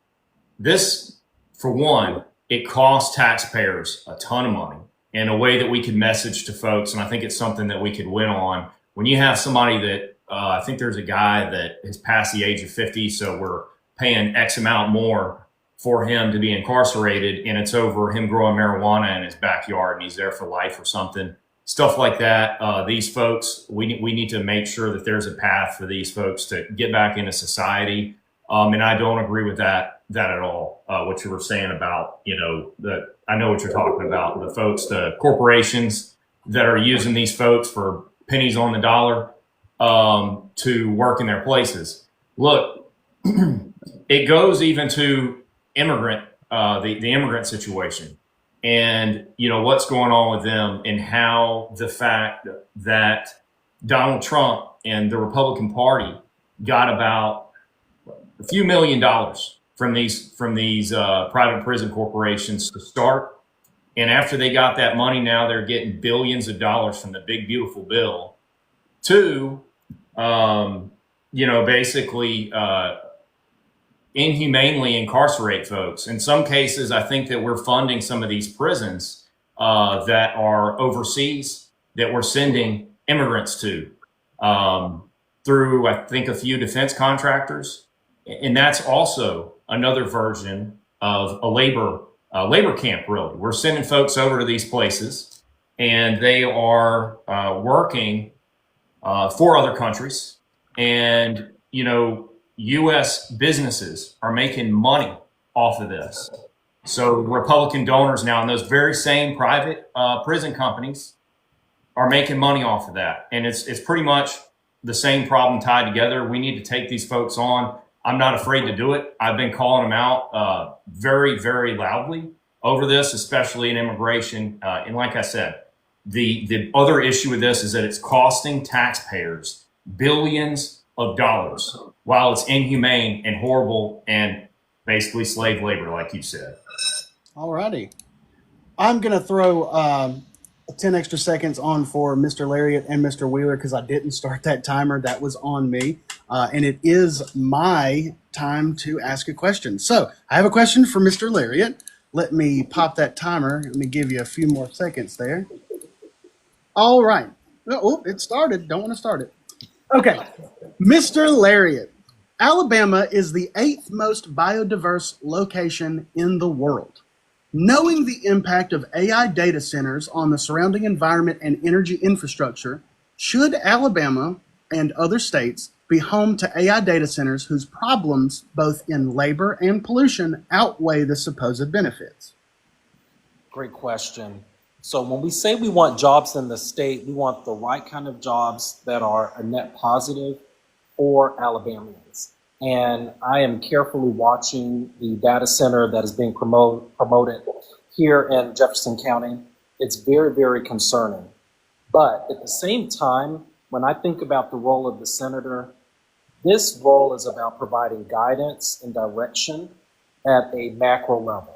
This, for one, it costs taxpayers a ton of money in a way that we could message to folks. And I think it's something that we could win on. When you have somebody that, I think there's a guy that has passed the age of 50, so we're paying X amount more for him to be incarcerated, and it's over him growing marijuana in his backyard and he's there for life or something. Stuff like that. These folks, we need to make sure that there's a path for these folks to get back into society. And I don't agree with that at all. What you were saying about, I know what you're talking about. The folks, the corporations that are using these folks for pennies on the dollar to work in their places. Look, it goes even to the immigrant situation. And, what's going on with them, and how the fact that Donald Trump and the Republican Party got about a few $1 million from these private prison corporations to start. And after they got that money, now they're getting billions of dollars from the big, beautiful bill to, basically inhumanely incarcerate folks. In some cases, I think that we're funding some of these prisons that are overseas that we're sending immigrants to through, I think, a few defense contractors. And that's also another version of a labor camp, really. We're sending folks over to these places, and they are working for other countries. And, U.S. businesses are making money off of this. So Republican donors now in those very same private prison companies are making money off of that. And it's pretty much the same problem tied together. We need to take these folks on. I'm not afraid to do it. I've been calling them out very, very loudly over this, especially in immigration. And like I said, the other issue with this is that it's costing taxpayers billions of dollars while it's inhumane and horrible and basically slave labor, like you said. All righty. I'm going to throw 10 extra seconds on for Mr. Larriett and Mr. Wheeler because I didn't start that timer. That was on me. And it is my time to ask a question. So I have a question for Mr. Larriett. Let me pop that timer. Let me give you a few more seconds there. All right. Oh, it started. Don't want to start it. Okay. Mr. Larriett, Alabama is the 8th most biodiverse location in the world. Knowing the impact of AI data centers on the surrounding environment and energy infrastructure, should Alabama and other states be home to AI data centers whose problems, both in labor and pollution, outweigh the supposed benefits? Great question. So when we say we want jobs in the state, we want the right kind of jobs that are a net positive for Alabamians. And I am carefully watching the data center that is being promoted here in Jefferson County. It's very, very concerning. But at the same time, when I think about the role of the senator, this role is about providing guidance and direction at a macro level.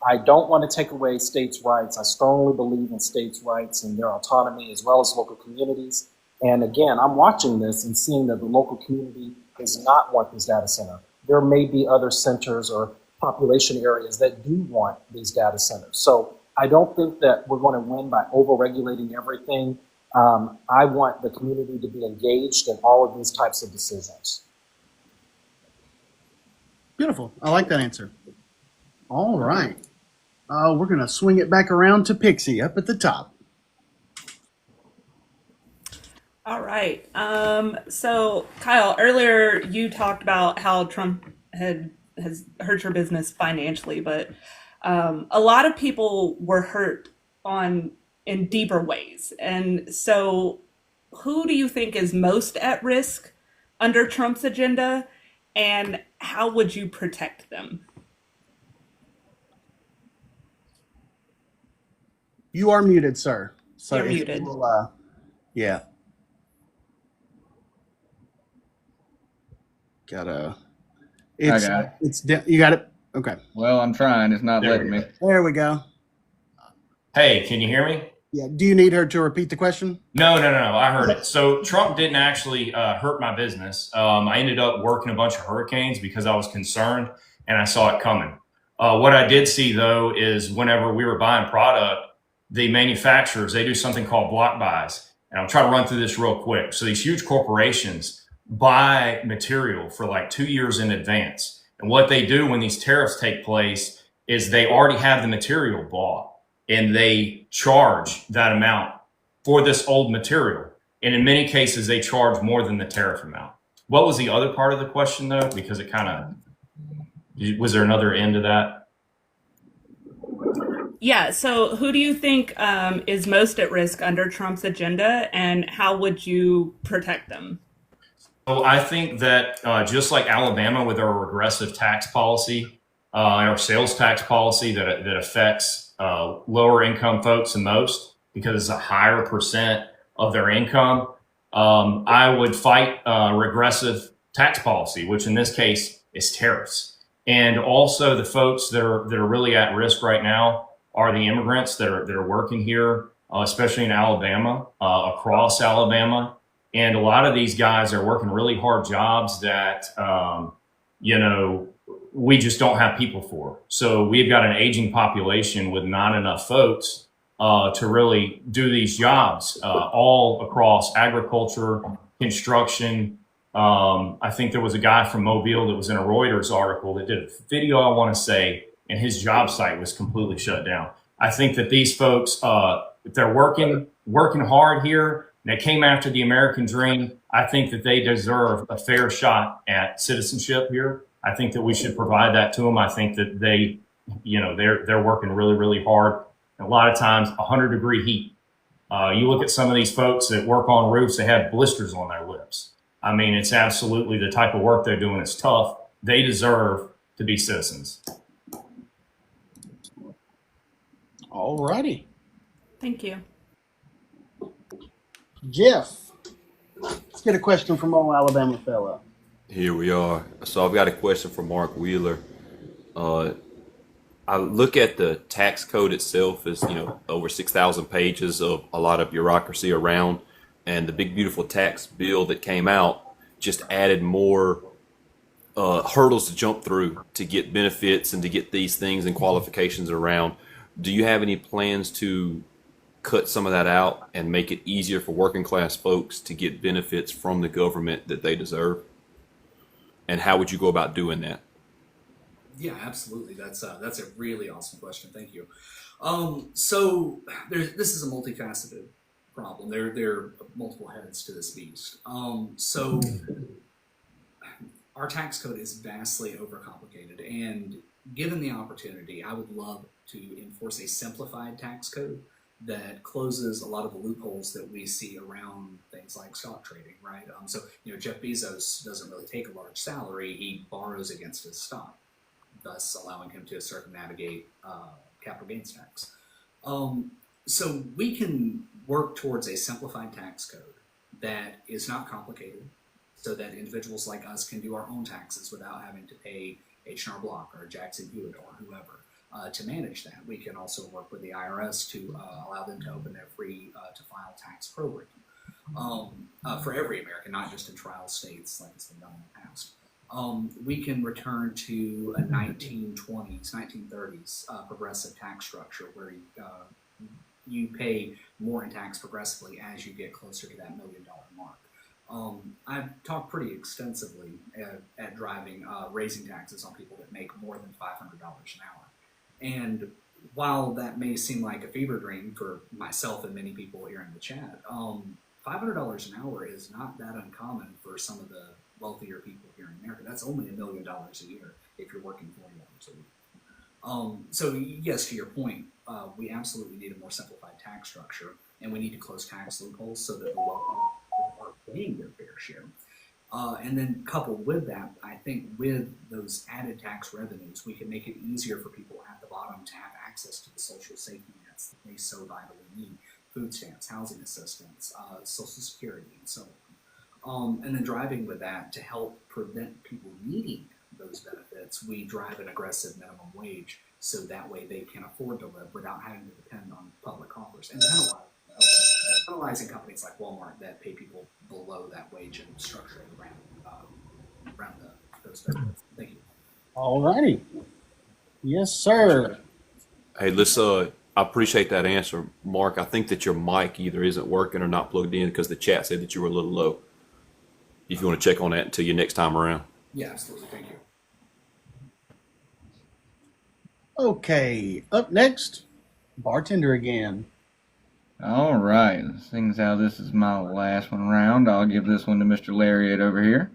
I don't want to take away states' rights. I strongly believe in states' rights and their autonomy as well as local communities. And again, I'm watching this and seeing that the local community does not want this data center. There may be other centers or population areas that do want these data centers. So I don't think that we're going to win by over-regulating everything. I want the community to be engaged in all of these types of decisions. Beautiful. I like that answer. All right. We're going to swing it back around to Pixie up at the top. All right. So Kyle, earlier you talked about how Trump has hurt your business financially, but a lot of people were hurt in deeper ways. And so who do you think is most at risk under Trump's agenda, and how would you protect them? You are muted, sir. So You're muted. Yeah. Gotta It's got it. you got it. Okay, Well, I'm trying. It's not There letting we me. go. there we go. Hey, can you hear me? Yeah. Do you need her to repeat the question? No. I heard it. So Trump didn't actually hurt my business. I ended up working a bunch of hurricanes because I was concerned and I saw it coming. What I did see though is whenever we were buying product, the manufacturers, they do something called block buys. And I'll try to run through this real quick. So these huge corporations buy material for like 2 years in advance. And what they do when these tariffs take place is they already have the material bought and they charge that amount for this old material. And in many cases, they charge more than the tariff amount. What was the other part of the question, though? Because it kind of, was there another end to that? Yeah, so who do you think is most at risk under Trump's agenda, and how would you protect them? So I think that just like Alabama with our regressive tax policy, our sales tax policy that affects lower income folks the most because it's a higher percent of their income, I would fight regressive tax policy, which in this case is tariffs. And also the folks that are really at risk right now are the immigrants that are working here, especially in Alabama, across Alabama. And a lot of these guys are working really hard jobs that, we just don't have people for. So we've got an aging population with not enough folks to really do these jobs all across agriculture, construction. I think there was a guy from Mobile that was in a Reuters article that did a video, I want to say, and his job site was completely shut down. I think that these folks, if they're working hard here, and they came after the American dream, I think that they deserve a fair shot at citizenship here. I think that we should provide that to them. I think that they're working really, really hard. And a lot of times 100-degree heat. You look at some of these folks that work on roofs, they have blisters on their lips. I mean, it's absolutely the type of work they're doing is tough. They deserve to be citizens. All righty. Thank you. Jeff, let's get a question from old Alabama fella. Here we are. So I've got a question for Mark Wheeler. I look at the tax code itself as, over 6,000 pages of a lot of bureaucracy around, and the big beautiful tax bill that came out just added more hurdles to jump through to get benefits and to get these things and qualifications around. Do you have any plans to cut some of that out and make it easier for working class folks to get benefits from the government that they deserve? And how would you go about doing that? Yeah, absolutely. That's a really awesome question. Thank you. So this is a multifaceted problem. There are multiple heads to this beast. So our tax code is vastly overcomplicated, and given the opportunity, I would love to enforce a simplified tax code that closes a lot of the loopholes that we see around things like stock trading, right? So Jeff Bezos doesn't really take a large salary; he borrows against his stock, thus allowing him to circumnavigate capital gains tax. So we can work towards a simplified tax code that is not complicated, so that individuals like us can do our own taxes without having to pay H&R Block or Jackson Hewitt or whoever to manage that. We can also work with the IRS to allow them to open their free to file tax program for every American, not just in trial states like it's been done in the past. We can return to a 1920s, 1930s progressive tax structure where you pay more in tax progressively as you get closer to that $1 million mark. I've talked pretty extensively at driving, raising taxes on people that make more than $500 an hour. And while that may seem like a fever dream for myself and many people here in the chat, $500 an hour is not that uncommon for some of the wealthier people here in America. That's only $1 million a year if you're working 40 hours a week. So yes, to your point, we absolutely need a more simplified tax structure, and we need to close tax loopholes so that the wealthy are paying their fair share. And then coupled with that, I think with those added tax revenues, we can make it easier for people at the bottom to have access to the social safety nets that they so vitally need: food stamps, housing assistance, Social Security, and so on. And then driving with that to help prevent people needing those benefits. We drive an aggressive minimum wage so that way they can afford to live without having to depend on public coffers and penalizing companies like Walmart that pay people below that wage and structure it around those benefits. Thank you. All righty. Yes, sir. Hey, let's. I appreciate that answer, Mark. I think that your mic either isn't working or not plugged in because the chat said that you were a little low. If you want to check on that until your next time around. Yeah, absolutely. Thank you. Okay, up next, bartender again. All right. Seeing as how this is my last one round, I'll give this one to Mr. Larriett over here.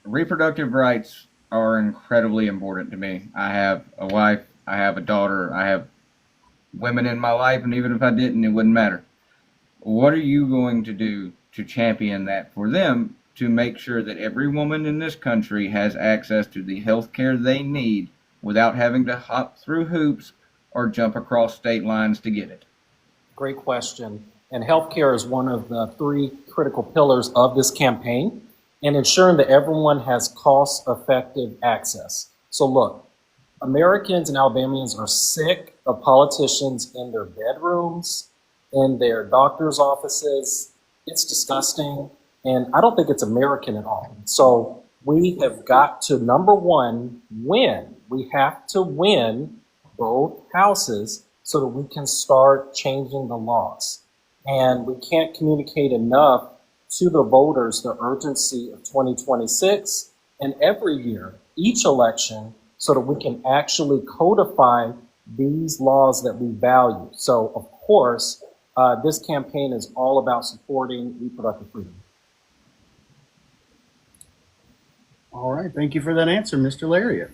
Reproductive rights are incredibly important to me. I have a wife, I have a daughter, I have women in my life, and even if I didn't, it wouldn't matter. What are you going to do to champion that for them to make sure that every woman in this country has access to the health care they need without having to hop through hoops or jump across state lines to get it? Great question. And healthcare is one of the 3 critical pillars of this campaign, and ensuring that everyone has cost-effective access. So look, Americans and Alabamians are sick of politicians in their bedrooms, in their doctor's offices. It's disgusting, and I don't think it's American at all. So we have got to, number one, win. We have to win both houses so that we can start changing the laws. And we can't communicate enough to the voters the urgency of 2026 and every year, each election, so that we can actually codify these laws that we value. So, of course, this campaign is all about supporting reproductive freedom. All right, thank you for that answer, Mr. Larriett.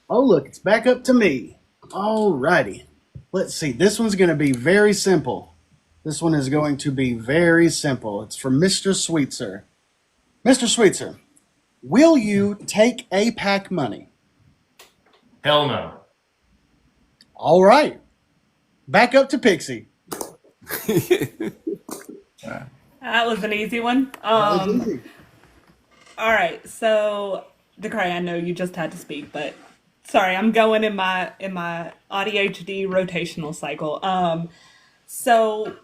Oh, look, it's back up to me. All righty. Let's see, this one's going to be very simple. This one is going to be very simple. It's from Mr. Sweetser. Mr. Sweetser, will you take APAC money? Hell no. All right. Back up to Pixie. That was an easy one. That was easy. All right, so Dakarai, I know you just had to speak, but sorry, I'm going in my ADHD rotational cycle. So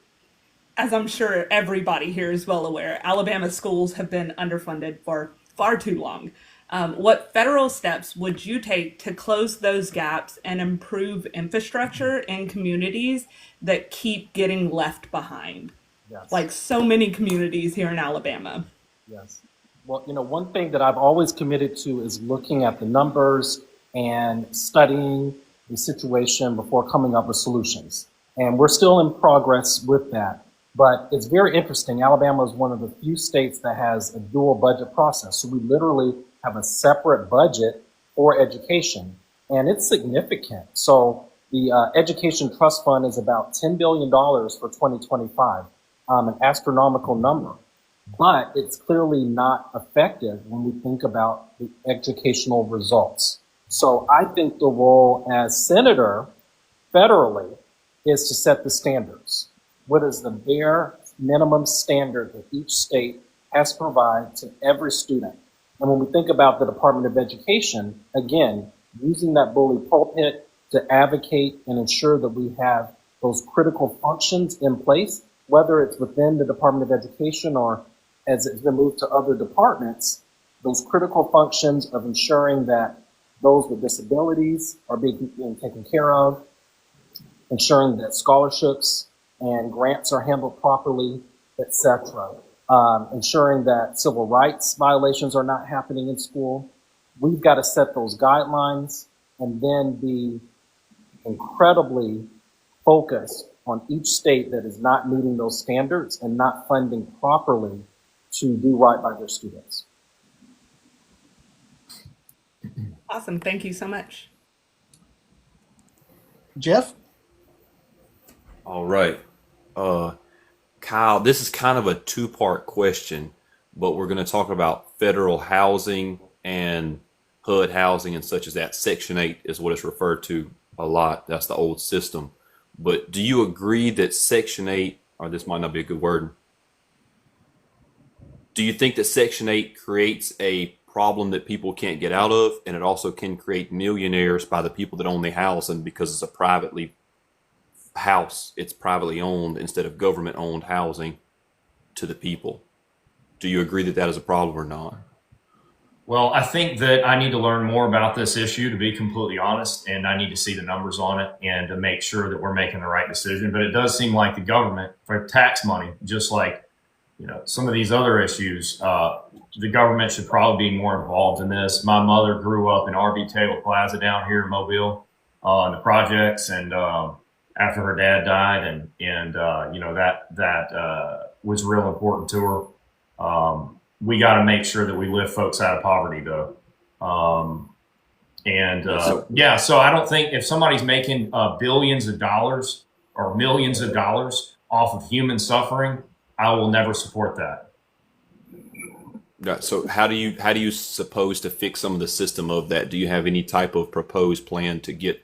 as I'm sure everybody here is well aware, Alabama schools have been underfunded for far too long. What federal steps would you take to close those gaps and improve infrastructure in communities that keep getting left behind? Yes. Like so many communities here in Alabama. Yes. Well, one thing that I've always committed to is looking at the numbers and studying the situation before coming up with solutions. And we're still in progress with that. But it's very interesting. Alabama is one of the few states that has a dual budget process. So we literally have a separate budget for education, and it's significant. So the Education Trust Fund is about $10 billion for 2025, an astronomical number. But it's clearly not effective when we think about the educational results. So I think the role as senator federally is to set the standards. What is the bare minimum standard that each state has to provide to every student? And when we think about the Department of Education, again, using that bully pulpit to advocate and ensure that we have those critical functions in place, whether it's within the Department of Education or as it's been moved to other departments, those critical functions of ensuring that those with disabilities are being taken care of, ensuring that scholarships and grants are handled properly, etc. Ensuring that civil rights violations are not happening in school. We've got to set those guidelines and then be incredibly focused on each state that is not meeting those standards and not funding properly to do right by their students. Awesome. Thank you so much. Jeff? All right. Kyle, this is kind of a 2-part question, but we're going to talk about federal housing and HUD housing and such as that. Section 8 is what it's referred to a lot. That's the old system. But do you agree that Section 8, or this might not be a good word, do you think that Section 8 creates a problem that people can't get out of, and it also can create millionaires by the people that own the housing because it's a it's privately owned instead of government owned housing to the people. Do you agree that that is a problem or not? Well, I think that I need to learn more about this issue, to be completely honest, and I need to see the numbers on it and to make sure that we're making the right decision. But it does seem like the government, for tax money, just like some of these other issues, the government should probably be more involved in this. My mother grew up in RB Taylor Plaza down here in Mobile, in the projects, and after her dad died, and that was real important to her. We got to make sure that we lift folks out of poverty, though. So I don't think if somebody's making billions of dollars or millions of dollars off of human suffering, I will never support that. So how do you suppose to fix some of the system of that? Do you have any type of proposed plan to get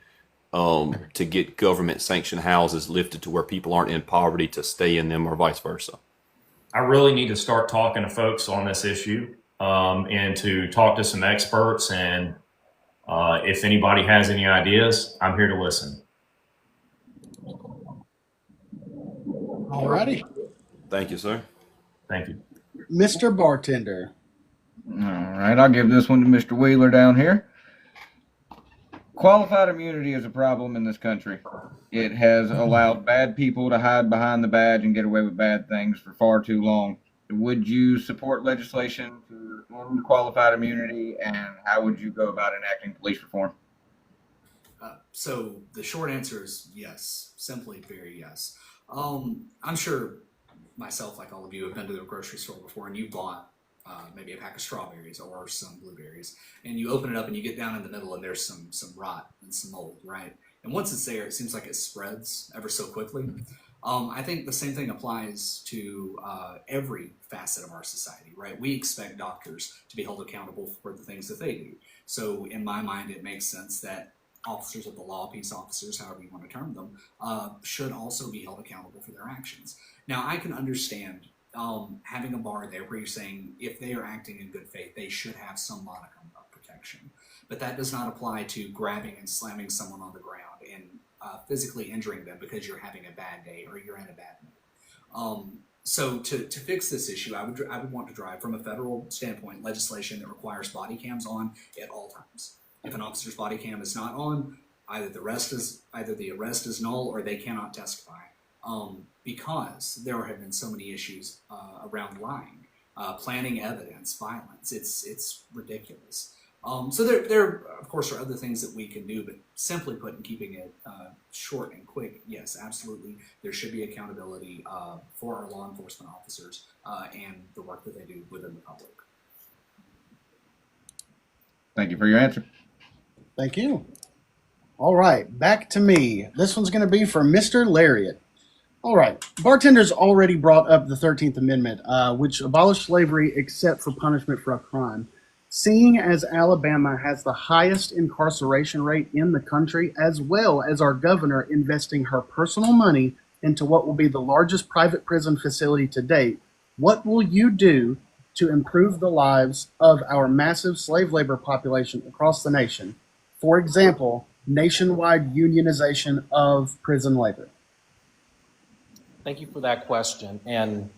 government sanctioned houses lifted to where people aren't in poverty to stay in them, or vice versa? I really need to start talking to folks on this issue, and to talk to some experts. And if anybody has any ideas, I'm here to listen. All righty. Thank you, sir. Thank you. Mr. Bartender. All right, I'll give this one to Mr. Wheeler down here. Qualified immunity is a problem in this country. It has allowed bad people to hide behind the badge and get away with bad things for far too long. Would you support legislation to end qualified immunity, and how would you go about enacting police reform? So the short answer is yes, simply very yes. I'm sure myself, like all of you, have been to the grocery store before, and you've bought maybe a pack of strawberries or some blueberries, and you open it up and you get down in the middle and there's some rot and some mold, right? And once it's there, it seems like it spreads ever so quickly. I think the same thing applies to every facet of our society, right? We expect doctors to be held accountable for the things that they do. So in my mind, it makes sense that officers of the law, peace officers, however you want to term them, should also be held accountable for their actions. Now, I can understand having a bar there where you're saying if they are acting in good faith, they should have some modicum of protection. But that does not apply to grabbing and slamming someone on the ground and physically injuring them because you're having a bad day or you're in a bad mood. So to fix this issue, I would want to drive, from a federal standpoint, legislation that requires body cams on at all times. If an officer's body cam is not on, either the arrest is null or they cannot testify. Because there have been so many issues around lying, planning evidence, violence. It's ridiculous. So there of course are other things that we can do, but simply put, and keeping it short and quick, yes, absolutely, there should be accountability for our law enforcement officers and the work that they do within the public. Thank you for your answer. Thank you. All right, back to me. This one's going to be for Mr. Larriett. All right, bartenders already brought up the 13th Amendment, which abolished slavery except for punishment for a crime. Seeing as Alabama has the highest incarceration rate in the country, as well as our governor investing her personal money into what will be the largest private prison facility to date, what will you do to improve the lives of our massive slave labor population across the nation? For example, nationwide unionization of prison labor. Thank you for that question. And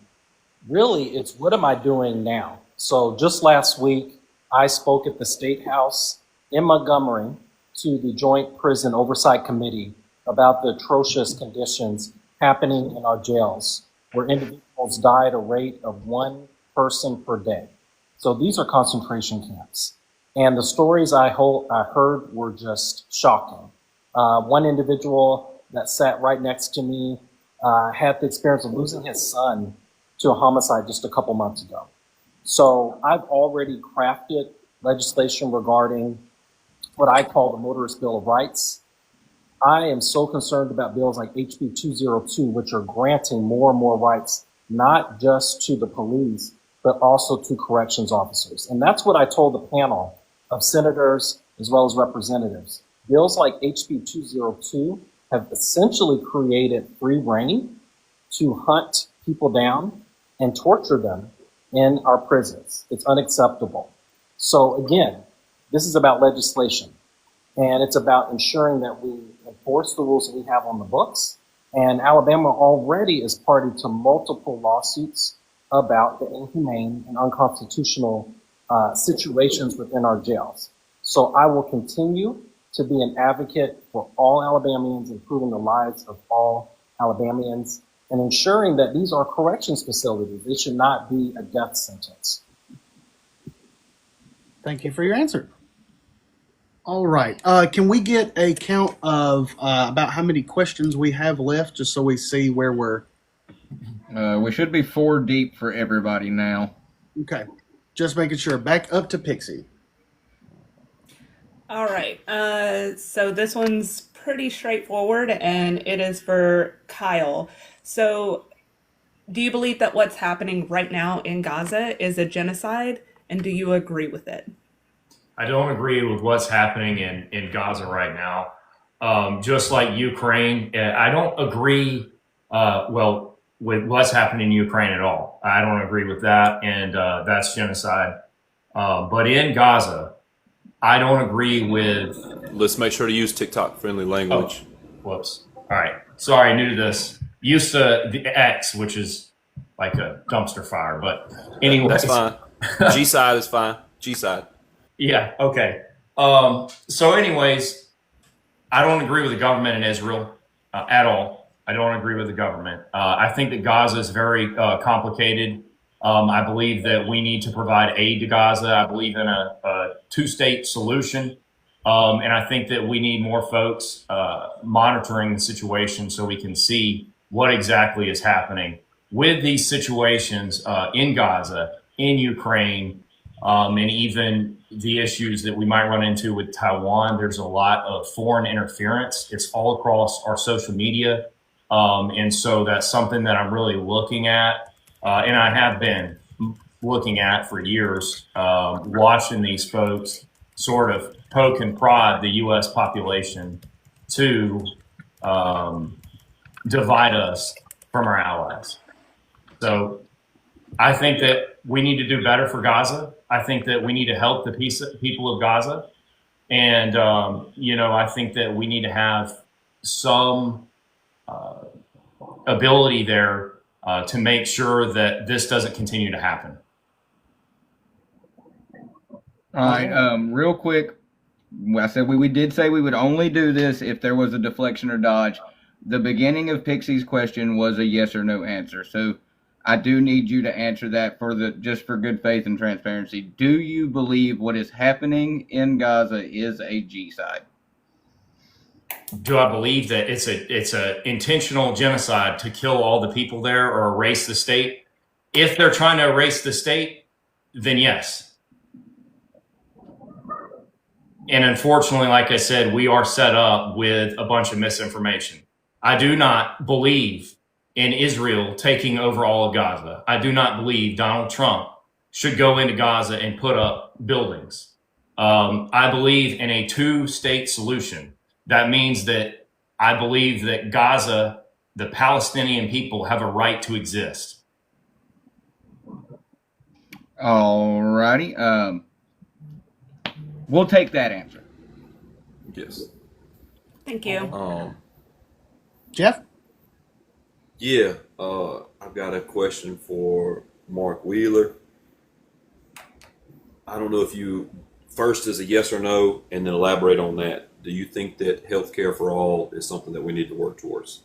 really, it's what am I doing now? So just last week, I spoke at the State House in Montgomery to the Joint Prison Oversight Committee about the atrocious conditions happening in our jails, where individuals die at a rate of 1 person per day. So these are concentration camps. And the stories I heard were just shocking. One individual that sat right next to me had the experience of losing his son to a homicide just a couple months ago. So I've already crafted legislation regarding what I call the Motorist Bill of Rights. I am so concerned about bills like HB 202, which are granting more and more rights, not just to the police, but also to corrections officers. And that's what I told the panel of senators as well as representatives. Bills like HB 202 have essentially created free reign to hunt people down and torture them in our prisons. It's unacceptable. So again, this is about legislation, and it's about ensuring that we enforce the rules that we have on the books. And Alabama already is party to multiple lawsuits about the inhumane and unconstitutional situations within our jails. So I will continue to be an advocate for all Alabamians, improving the lives of all Alabamians, and ensuring that these are corrections facilities. They should not be a death sentence. Thank you for your answer. All right. Can we get a count of about how many questions we have left, just so we see where we're? We should be 4 deep for everybody now. Okay. Just making sure. Back up to Pixie. All right. So this one's pretty straightforward, and it is for Kyle. So, do you believe that what's happening right now in Gaza is a genocide, and do you agree with it? I don't agree with what's happening in Gaza right now. Just like Ukraine, I don't agree, with what's happening in Ukraine at all. I don't agree with that, and that's genocide. But in Gaza, I don't agree with... Let's make sure to use TikTok-friendly language. Oh, whoops. All right. Sorry, new to this. Used to the X, which is like a dumpster fire, but anyway. That's fine. G-side is fine. G-side. Yeah, okay. So anyways, I don't agree with the government in Israel at all. I don't agree with the government. I think that Gaza is very complicated. I believe that we need to provide aid to Gaza. I believe in a two-state solution. And I think that we need more folks monitoring the situation so we can see what exactly is happening with these situations in Gaza, in Ukraine, and even the issues that we might run into with Taiwan. There's a lot of foreign interference. It's all across our social media. And so that's something that I'm really looking at. And I have been looking at for years, watching these folks sort of poke and prod the U.S. population to divide us from our allies. So I think that we need to do better for Gaza. I think that we need to help the people of Gaza. And, I think that we need to have some ability there to make sure that this doesn't continue to happen. All right, real quick. I said we did say we would only do this if there was a deflection or dodge. The beginning of Pixie's question was a yes or no answer. So I do need you to answer that just for good faith and transparency. Do you believe what is happening in Gaza is a G-side? Do I believe that it's a intentional genocide to kill all the people there or erase the state? If they're trying to erase the state, then yes. And unfortunately, like I said, we are set up with a bunch of misinformation. I do not believe in Israel taking over all of Gaza. I do not believe Donald Trump should go into Gaza and put up buildings. I believe in a two-state solution. That means that I believe that Gaza, the Palestinian people, have a right to exist. All righty. We'll take that answer. Yes. Thank you. Jeff? Yeah, I've got a question for Mark Wheeler. I don't know if you first is a yes or no, and then elaborate on that. Do you think that healthcare for all is something that we need to work towards?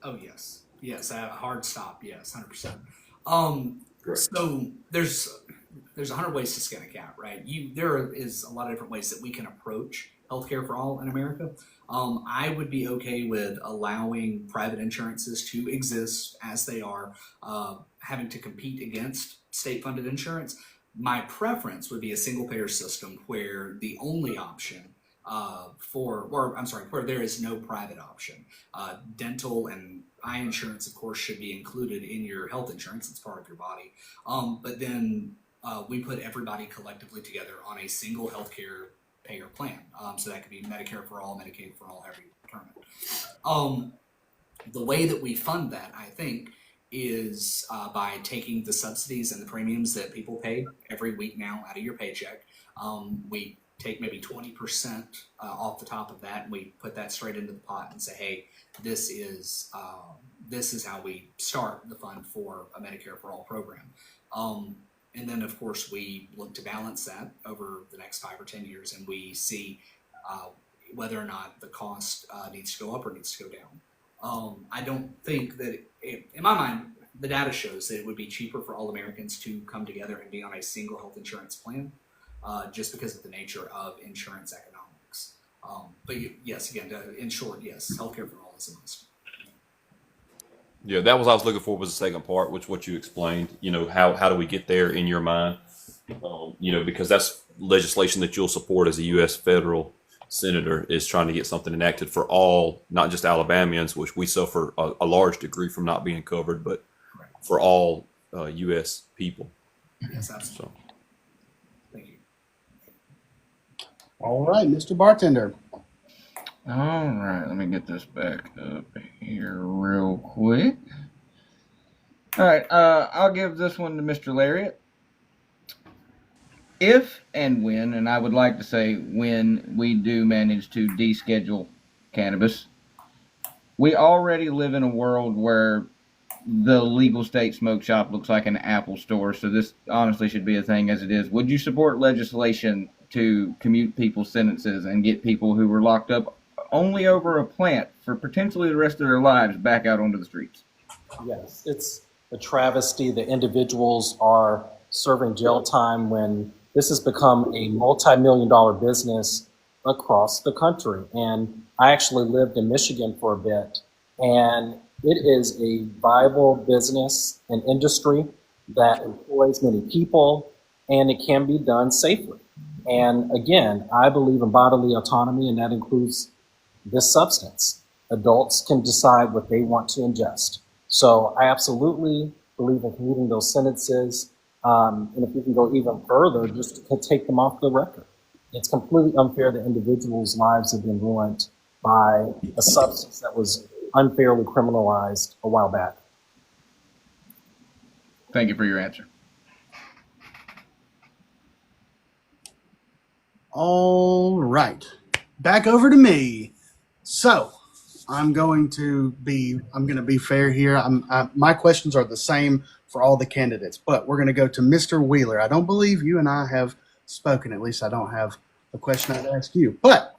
Oh, yes. Yes, a hard stop. Yes, 100%. Great. So there's 100 ways to skin a cat, right? There is a lot of different ways that we can approach healthcare for all in America. I would be okay with allowing private insurances to exist as they are, having to compete against state-funded insurance. My preference would be a single-payer system where the only option where there is no private option. Dental and eye insurance, of course, should be included in your health insurance. It's part of your body. But then we put everybody collectively together on a single healthcare payer plan. So that could be Medicare for all, Medicaid for all, however you determine. The way that we fund that, I think, is by taking the subsidies and the premiums that people pay every week now out of your paycheck, We take maybe 20% off the top of that, and we put that straight into the pot and say, hey, this is how we start the fund for a Medicare for All program. And then, of course, we look to balance that over the next 5 or 10 years, and we see whether or not the cost needs to go up or needs to go down. I don't think that, in my mind, the data shows that it would be cheaper for all Americans to come together and be on a single health insurance plan, just because of the nature of insurance economics. But yes, again, in short, yes, healthcare for all is a must. Yeah, that was what I was looking for was the second part, which what you explained. How do we get there in your mind? Because that's legislation that you'll support as a U.S. federal senator is trying to get something enacted for all, not just Alabamians, which we suffer a large degree from not being covered, but for all U.S. people. Yes, absolutely. So. Thank you. All right, Mr. Bartender. All right, let me get this back up here real quick. All right, I'll give this one to Mr. Larriett. If and when, and I would like to say when we do manage to deschedule cannabis, we already live in a world where the legal state smoke shop looks like an Apple store, so this honestly should be a thing as it is. Would you support legislation to commute people's sentences and get people who were locked up only over a plant for potentially the rest of their lives back out onto the streets? Yes, it's a travesty that individuals are serving jail time when this has become a multi-million-dollar business across the country. And I actually lived in Michigan for a bit, and it is a viable business and industry that employs many people, and it can be done safely. And again, I believe in bodily autonomy, and that includes this substance. Adults can decide what they want to ingest. So I absolutely believe in commuting those sentences. And if we can go even further, just to take them off the record. It's completely unfair that individuals' lives have been ruined by a substance that was unfairly criminalized a while back. Thank you for your answer. All right, back over to me. So I'm going to be fair here. My questions are the same for all the candidates, but we're going to go to Mr. Wheeler. I don't believe you and I have spoken. At least I don't have a question I'd ask you. But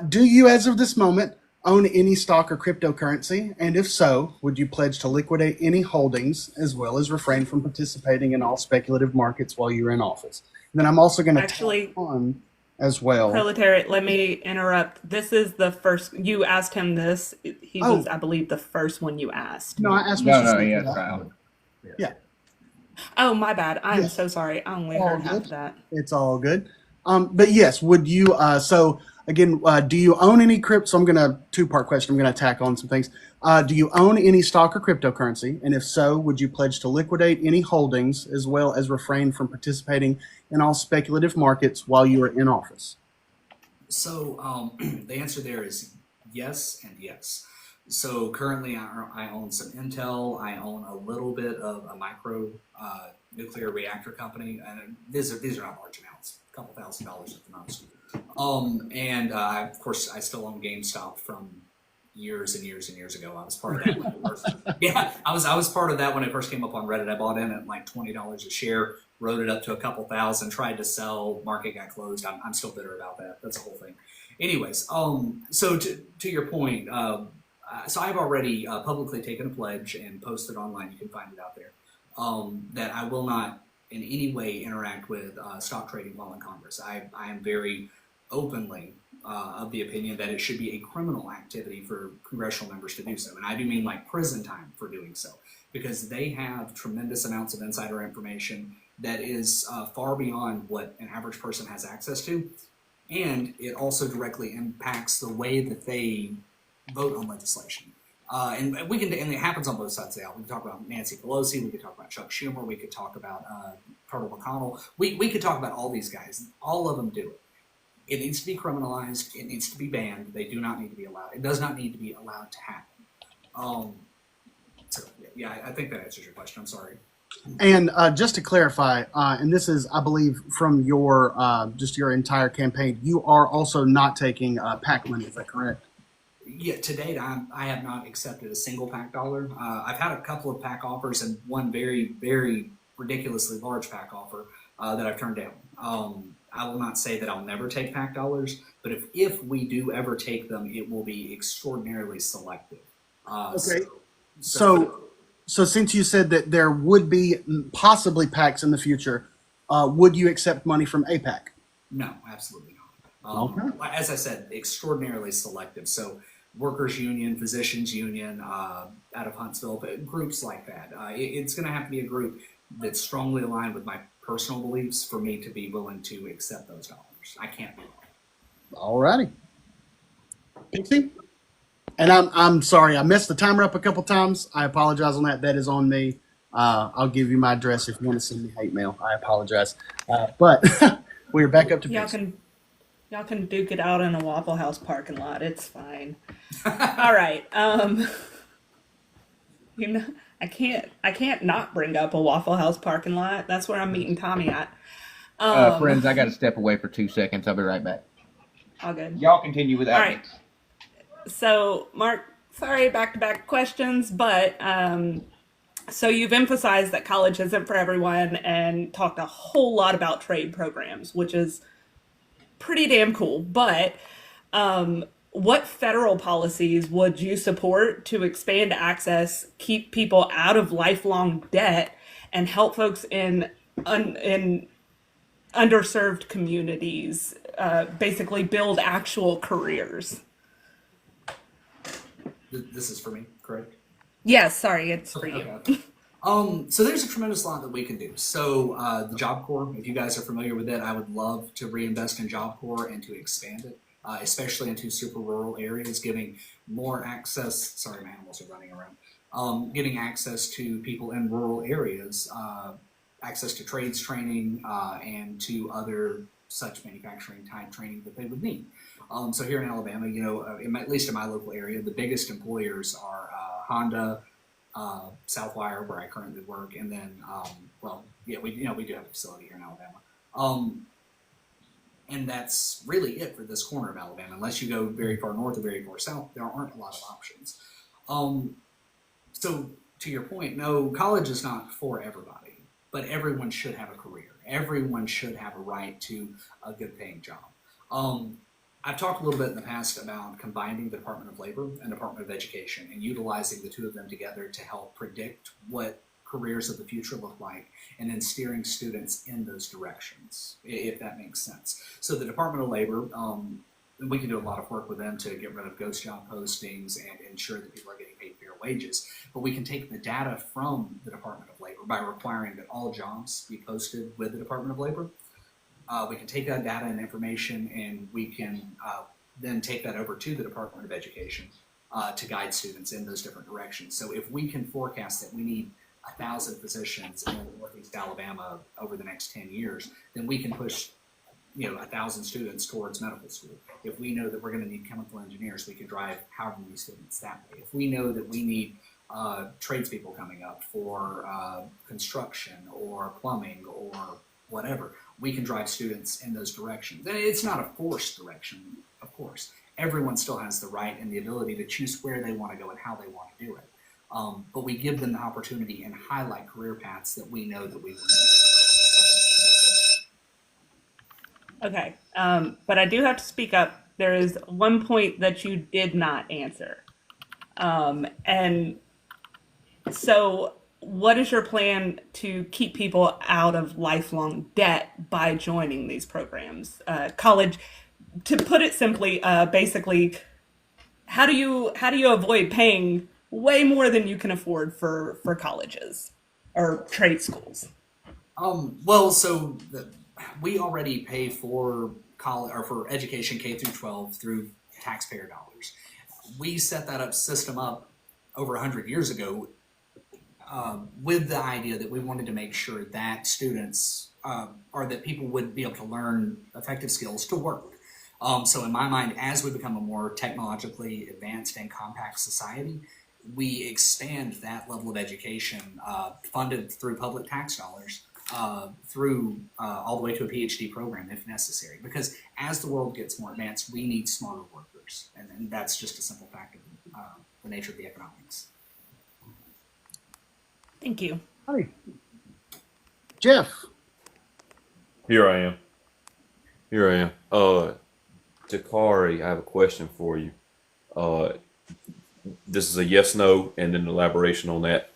do you, as of this moment, own any stock or cryptocurrency? And if so, would you pledge to liquidate any holdings as well as refrain from participating in all speculative markets while you're in office? And then I'm also going to Actually, on as well. Proletariat, let me interrupt. This is the first, you asked him this. He was, I believe, the first one you asked. No, I asked No, Mr. yes, Smith. Kyle. Yeah. Oh, my bad. I'm Yes. so sorry. I only All heard half good. of that. It's all good. But yes, would you, so again, do you own any crypto? So I'm going to, two-part question. I'm going to tack on some things. Do you own any stock or cryptocurrency? And if so, would you pledge to liquidate any holdings as well as refrain from participating in all speculative markets while you are in office? So the answer there is yes and yes. So currently I own some Intel. I own a little bit of a micro nuclear reactor company. And these are not large amounts, a couple $1,000 at the most. And of course, I still own GameStop from years and years and years ago. I was part of that when it first, I was part of that when it first came up on Reddit. I bought in at like $20 a share, wrote it up to a couple thousand, tried to sell, market got closed. I'm still bitter about that. That's a whole thing. Anyways, so to your point, so I've already publicly taken a pledge and posted online. You can find it out there. That I will not in any way interact with stock trading while in Congress. I am very openly of the opinion that it should be a criminal activity for congressional members to do so. And I do mean like prison time for doing so, because they have tremendous amounts of insider information that is far beyond what an average person has access to. And it also directly impacts the way that they vote on legislation. And it happens on both sides of the aisle. We can talk about Nancy Pelosi, we could talk about Chuck Schumer, we could talk about Carter McConnell. We could talk about all these guys. All of them do it. It needs to be criminalized. It needs to be banned. They do not need to be allowed. It does not need to be allowed to happen. So yeah, I think that answers your question. I'm sorry. And just to clarify, and this is, I believe, from your just your entire campaign, you are also not taking PAC money. Is that correct? Yeah, to date, I have not accepted a single PAC dollar. I've had a couple of PAC offers and one very, very ridiculously large PAC offer that I've turned down. I will not say that I'll never take PAC dollars, but if we do ever take them, it will be extraordinarily selective. Okay. So since you said that there would be possibly PACs in the future, would you accept money from APAC? No, absolutely not. Okay. As I said, extraordinarily selective. So workers union, physicians union, out of Huntsville, but groups like that. It's going to have to be a group that's strongly aligned with my personal beliefs for me to be willing to accept those dollars. I can't be wrong. All righty. Pixie? And I'm sorry, I messed the timer up a couple times. I apologize on that. That is on me. I'll give you my address if you want to send me hate mail. I apologize. But we're back up to Pixie. Y'all can duke it out in a Waffle House parking lot. It's fine. All right. You know, I can't not bring up a Waffle House parking lot. That's where I'm meeting Tommy at. Friends, I got to step away for 2 seconds. I'll be right back. All good. Y'all continue without All right. So, Mark, sorry, back-to-back questions, but so you've emphasized that college isn't for everyone and talked a whole lot about trade programs, which is pretty damn cool. But what federal policies would you support to expand access, keep people out of lifelong debt, and help folks in underserved communities basically build actual careers? This is for me, correct? Yes, sorry, it's for you. Okay. So there's a tremendous lot that we can do. So the Job Corps, if you guys are familiar with it, I would love to reinvest in Job Corps and to expand it, especially into super rural areas, giving more access. Sorry, my animals are running around. Giving access to people in rural areas, access to trades training and to other such manufacturing type training that they would need. So here in Alabama, you know, at least in my local area, the biggest employers are Honda, Southwire, where I currently work, and then, we do have a facility here in Alabama. And that's really it for this corner of Alabama. Unless you go very far north or very far south, there aren't a lot of options. So to your point, no, college is not for everybody, but everyone should have a career. Everyone should have a right to a good paying job. I've talked a little bit in the past about combining the Department of Labor and Department of Education and utilizing the two of them together to help predict what careers of the future look like and then steering students in those directions, if that makes sense. So the Department of Labor, we can do a lot of work with them to get rid of ghost job postings and ensure that people are getting paid fair wages. But we can take the data from the Department of Labor by requiring that all jobs be posted with the Department of Labor. We can take that data and information and we can then take that over to the Department of Education to guide students in those different directions. So if we can forecast that we need 1,000 physicians in Northeast Alabama over the next 10 years, then we can push 1,000 students towards medical school. If we know that we're going to need chemical engineers, we can drive however many students that way. If we know that we need tradespeople coming up for construction or plumbing or whatever, we can drive students in those directions. And it's not a forced direction, of course. Everyone still has the right and the ability to choose where they want to go and how they want to do it. But we give them the opportunity and highlight career paths that we know that we will need. Okay, but I do have to speak up. There is one point that you did not answer. And so what is your plan to keep people out of lifelong debt by joining these programs? College, to put it simply, basically, how do you avoid paying way more than you can afford for colleges or trade schools? We already pay for college or for education K through 12 through taxpayer dollars. We set that system up over 100 years ago with the idea that we wanted to make sure that students or that people would be able to learn effective skills to work. So in my mind, as we become a more technologically advanced and compact society, we expand that level of education funded through public tax dollars through all the way to a PhD program if necessary. Because as the world gets more advanced, we need smarter workers. And that's just a simple fact of the nature of the economics. Thank you. Hi. Jeff. Here I am. Dakarai, I have a question for you. This is a yes, no, and then elaboration on that.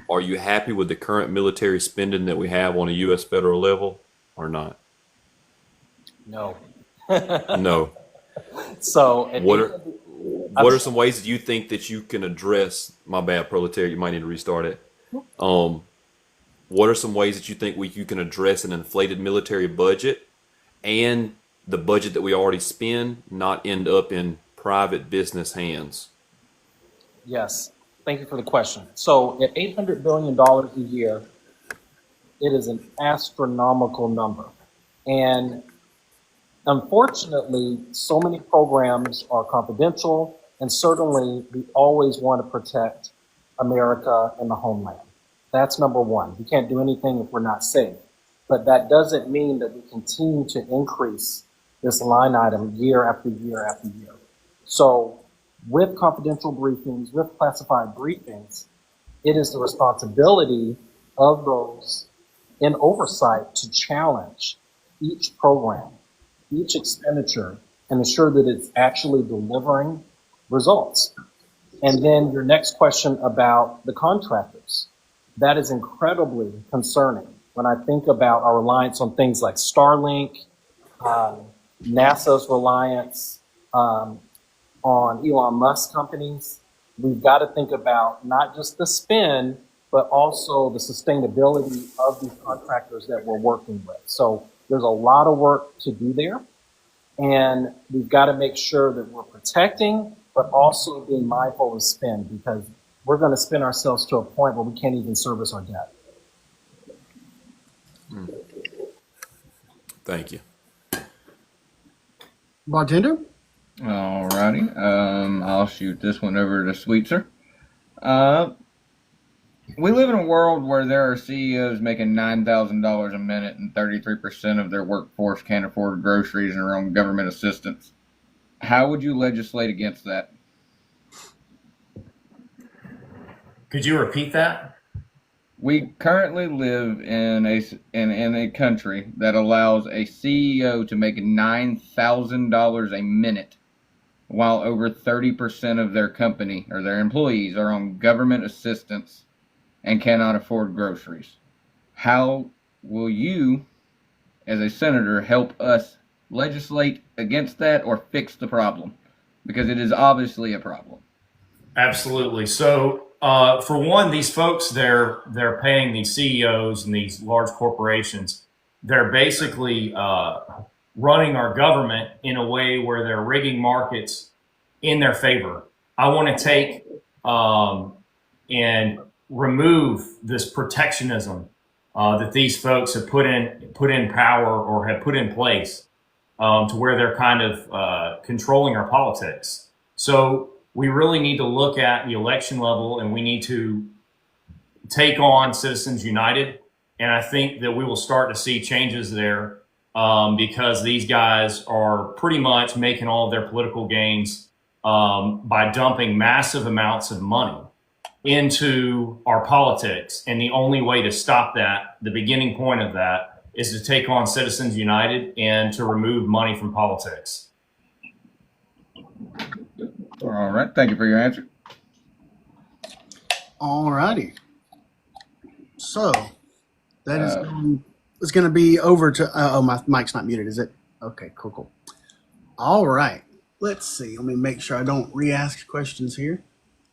Are you happy with the current military spending that we have on a U.S. federal level or not? No. No. So what are some ways that you think that you can address, my bad, proletariat, you might need to restart it. What are some ways that you think you can address an inflated military budget and the budget that we already spend not end up in private business hands? Yes. Thank you for the question. So at $800 billion a year, it is an astronomical number. And unfortunately, so many programs are confidential, and certainly we always want to protect America and the homeland. That's number one. We can't do anything if we're not safe. But that doesn't mean that we continue to increase this line item year after year after year. So with confidential briefings, with classified briefings, it is the responsibility of those in oversight to challenge each program, each expenditure, and ensure that it's actually delivering results. And then your next question about the contractors, that is incredibly concerning. When I think about our reliance on things like Starlink, NASA's reliance on Elon Musk companies, we've got to think about not just the spend, but also the sustainability of these contractors that we're working with. So there's a lot of work to do there. And we've got to make sure that we're protecting, but also being mindful of spend, because we're going to spend ourselves to a point where we can't even service our debt. Thank you. Bartender? Alrighty. I'll shoot this one over to Sweetser. We live in a world where there are CEOs making $9,000 a minute and 33% of their workforce can't afford groceries and are on government assistance. How would you legislate against that? Could you repeat that? We currently live in a country that allows a CEO to make $9,000 a minute, while over 30% of their company or their employees are on government assistance and cannot afford groceries. How will you, as a senator, help us legislate against that or fix the problem? Because it is obviously a problem. Absolutely. So, for one, these folks, they're paying these CEOs and these large corporations. They're basically running our government in a way where they're rigging markets in their favor. I want to take and remove this protectionism that these folks have put in power or have put in place to where they're kind of controlling our politics. So we really need to look at the election level, and we need to take on Citizens United. And I think that we will start to see changes there because these guys are pretty much making all of their political gains by dumping massive amounts of money into our politics. And the only way to stop that, the beginning point of that, is to take on Citizens United and to remove money from politics. All right. Thank you for your answer. All righty. So that is going to be over to. Oh, my mic's not muted, is it? Okay, cool. All right. Let's see. Let me make sure I don't re-ask questions here.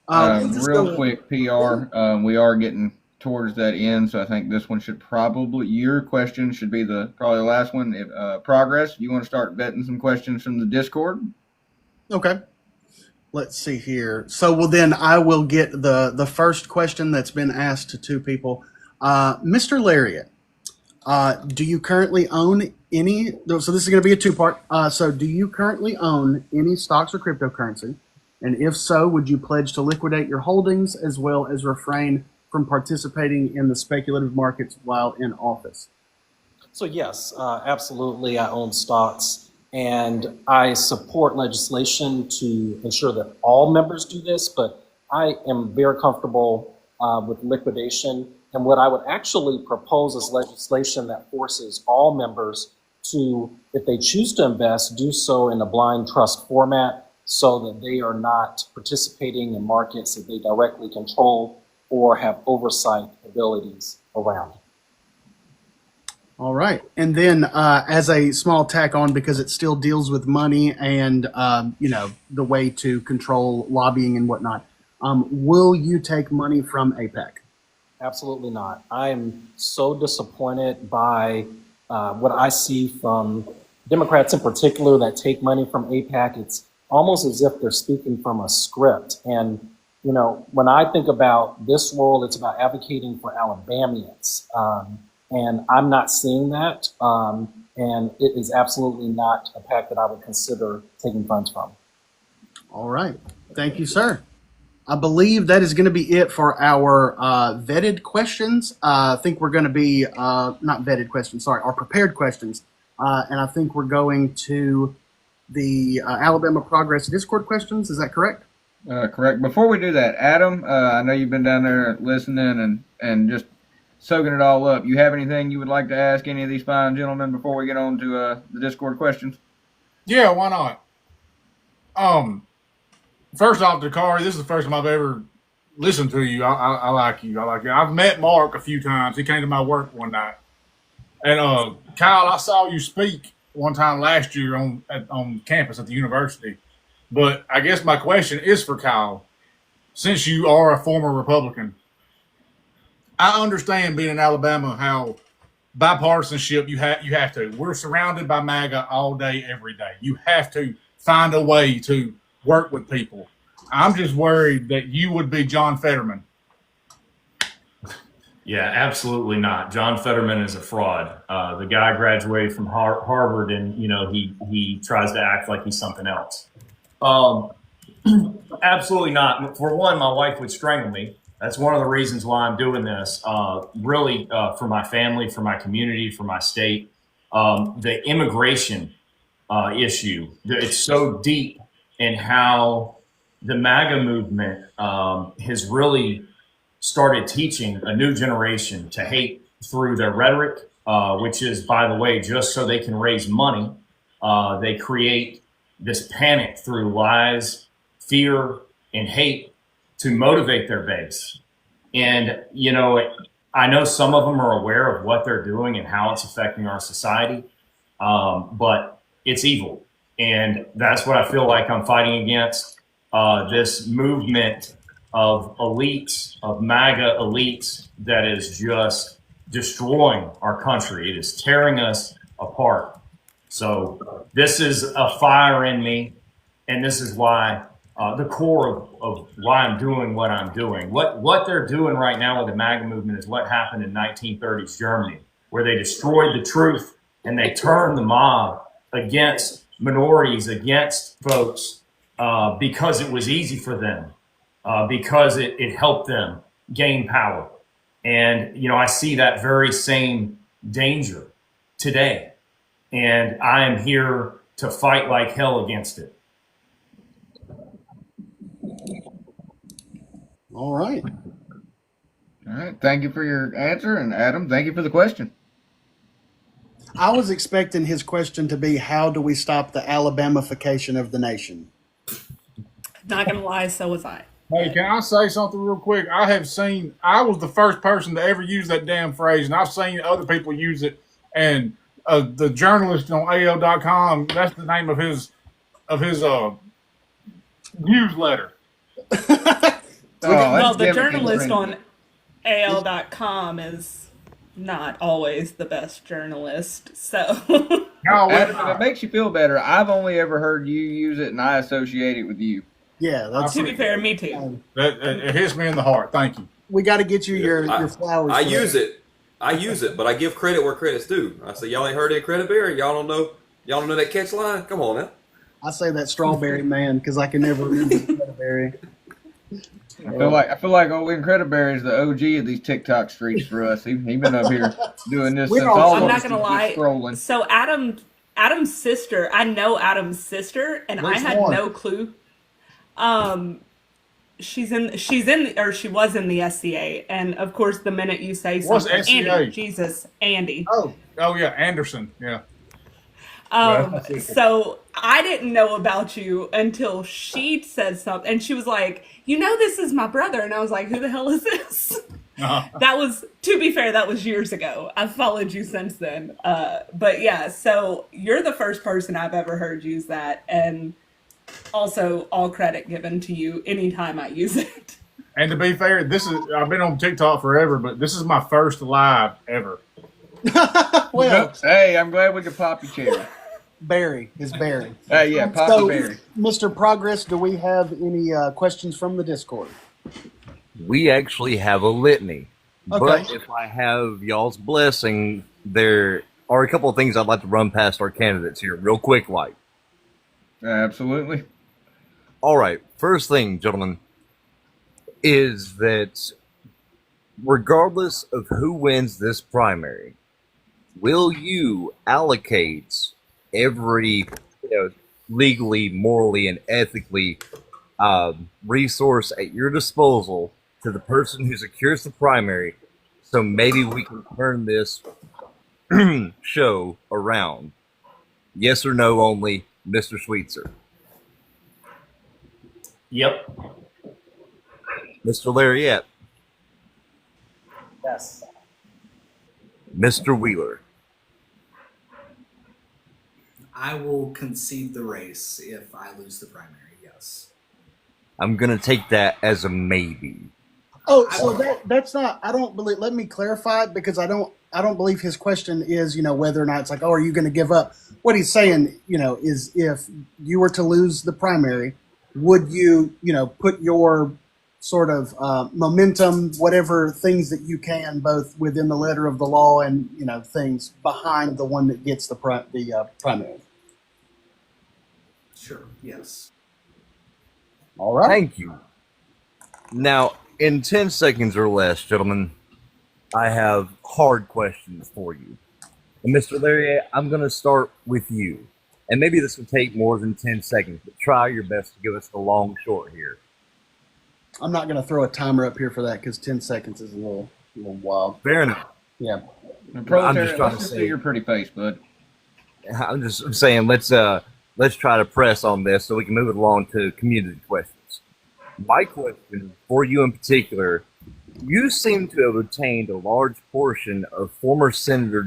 Real quick, PR. We are getting towards that end, so I think this one should probably, your question should be probably the last one. If progress, you want to start vetting some questions from the Discord? Okay. Let's see here. So, well, then I will get the first question that's been asked to two people. Mr. Larriett, do you currently own any? So this is going to be a two-part. So do you currently own any stocks or cryptocurrency? And if so, would you pledge to liquidate your holdings as well as refrain from participating in the speculative markets while in office? So yes, absolutely, I own stocks, and I support legislation to ensure that all members do this, but I am very comfortable with liquidation. And what I would actually propose is legislation that forces all members to, if they choose to invest, do so in a blind trust format so that they are not participating in markets that they directly control or have oversight abilities around. All right. And then as a small tack on, because it still deals with money and, the way to control lobbying and whatnot, will you take money from APAC? Absolutely not. I am so disappointed by what I see from Democrats in particular that take money from APAC. It's almost as if they're speaking from a script. And, when I think about this role, it's about advocating for Alabamians. And I'm not seeing that. And it is absolutely not a PAC that I would consider taking funds from. All right. Thank you, sir. I believe that is going to be it for our vetted questions. I think we're going to be, not vetted questions, sorry, our prepared questions. And I think we're going to the Alabama Progress Discord questions. Is that correct? Correct. Before we do that, Adam, I know you've been down there listening and just soaking it all up. You have anything you would like to ask any of these fine gentlemen before we get on to the Discord questions? Yeah, why not? First off, Dakarai, this is the first time I've ever listened to you. I like you. I like you. I've met Mark a few times. He came to my work one night. And Kyle, I saw you speak one time last year on campus at the university. But I guess my question is for Kyle. Since you are a former Republican, I understand being in Alabama how bipartisanship you have to. We're surrounded by MAGA all day, every day. You have to find a way to work with people. I'm just worried that you would be John Fetterman. Yeah, absolutely not. John Fetterman is a fraud. The guy graduated from Harvard, and he tries to act like he's something else. Absolutely not. For one, my wife would strangle me. That's one of the reasons why I'm doing this. Really, for my family, for my community, for my state. The immigration issue. It's so deep in how the MAGA movement has really started teaching a new generation to hate through their rhetoric, which is, by the way, just so they can raise money. They create this panic through lies, fear, and hate to motivate their base. And, I know some of them are aware of what they're doing and how it's affecting our society, but it's evil. And that's what I feel like I'm fighting against, this movement of elites, of MAGA elites, that is just destroying our country. It is tearing us apart. So this is a fire in me, and this is why the core of why I'm doing what I'm doing. What they're doing right now with the MAGA movement is what happened in 1930s Germany, where they destroyed the truth and they turned the mob against minorities, against folks, because it was easy for them, because it helped them gain power. And, I see that very same danger today. And I am here to fight like hell against it. All right. All right. Thank you for your answer. And Adam, thank you for the question. I was expecting his question to be, how do we stop the Alabamification of the nation? Not gonna lie, so was I. Hey, can I say something real quick? I was the first person to ever use that damn phrase, and I've seen other people use it. And the journalist on AL.com, that's the name of his newsletter. Well, the journalist on AL.com is not always the best journalist, so. No, Adam, if it makes you feel better, I've only ever heard you use it, and I associate it with you. Yeah, that's to be fair, me too. It hits me in the heart. Thank you. We got to get you your flowers. I use it, but I give credit where credit's due. I say, y'all ain't heard that credit bear? Y'all don't know that catch line? Come on now. I say that strawberry man because I can never remember the Incrediberry. I feel like old Incrediberry is the OG of these TikTok streets for us. He been up here doing this since all I'm of not us gonna was lie. just scrolling. So Adam's sister, I know Adam's sister, and I Which had one? no clue. She was in the SCA, and of course, the minute you say What's something, SCA? Andy, Jesus, Andy. Oh, Oh yeah, Anderson. Yeah. Yeah, that's my sister. So I didn't know about you until she said something, and she was like, this is my brother," and I was like, "Who the hell is this?" That was, to be fair, that was years ago. I've followed you since then. But yeah, so you're the first person I've ever heard use that, and also all credit given to you anytime I use it. And to be fair, I've been on TikTok forever, but this is my first live ever. well, Hey, I'm glad we could pop your cherry. Barry is Barry. Hey, yeah, pop So, the berry. Mr. Progress, do we have any questions from the Discord? We actually have a litany. Okay. But if I have y'all's blessing, there are a couple of things I'd like to run past our candidates here real quick like. Absolutely. All right. First thing, gentlemen, is that regardless of who wins this primary, will you allocate every legally, morally, and ethically resource at your disposal to the person who secures the primary, so maybe we can turn this show around? Yes or no only, Mr. Sweetser. Yep. Mr. Larriett. Yes. Mr. Wheeler. I will concede the race if I lose the primary. Yes. I'm going to take that as a maybe. Oh, so that's not. I don't believe. Let me clarify it, because I don't believe his question is, whether or not it's like, oh, are you going to give up? What he's saying, is if you were to lose the primary, would you, put your sort of momentum, whatever things that you can, both within the letter of the law and things behind the one that gets the primary. Sure. Yes. All right. Thank you. Now, in 10 seconds or less, gentlemen, I have hard questions for you. And Mr. Larriett, I'm going to start with you. And maybe this will take more than 10 seconds, but try your best to give us the long short here. I'm not going to throw a timer up here for that, because 10 seconds is a little wild. Fair enough. Yeah. I'm just trying to see say your pretty face, bud. I'm just saying let's try to press on this so we can move it along to community questions. My question for you in particular, you seem to have obtained a large portion of former Senator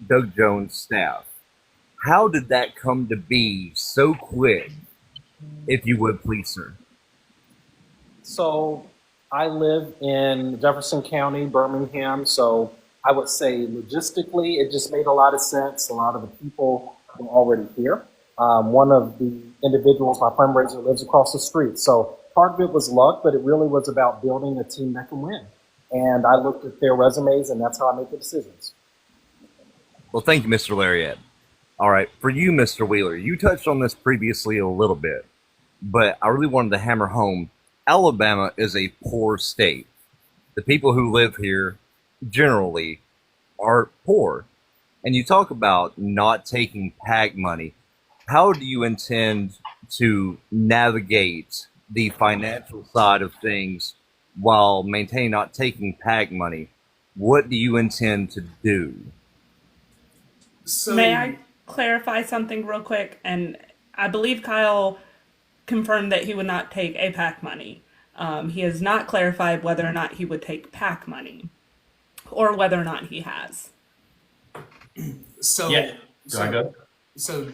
Doug Jones' staff. How did that come to be so quick, if you would please, sir? So I live in Jefferson County, Birmingham. So I would say logistically, it just made a lot of sense. A lot of the people were already here. One of the individuals, my fundraiser, lives across the street. So part of it was luck, but it really was about building a team that can win. And I looked at their resumes, and that's how I make the decisions. Well, thank you, Mr. Larriett. All right, for you, Mr. Wheeler, you touched on this previously a little bit, but I really wanted to hammer home, Alabama is a poor state. The people who live here generally are poor. And you talk about not taking PAC money. How do you intend to navigate the financial side of things while maintaining not taking PAC money? What do you intend to do? So, May I clarify something real quick? And I believe Kyle confirmed that he would not take APAC money. He has not clarified whether or not he would take PAC money, or whether or not he has. So, Yeah. Do I go? So,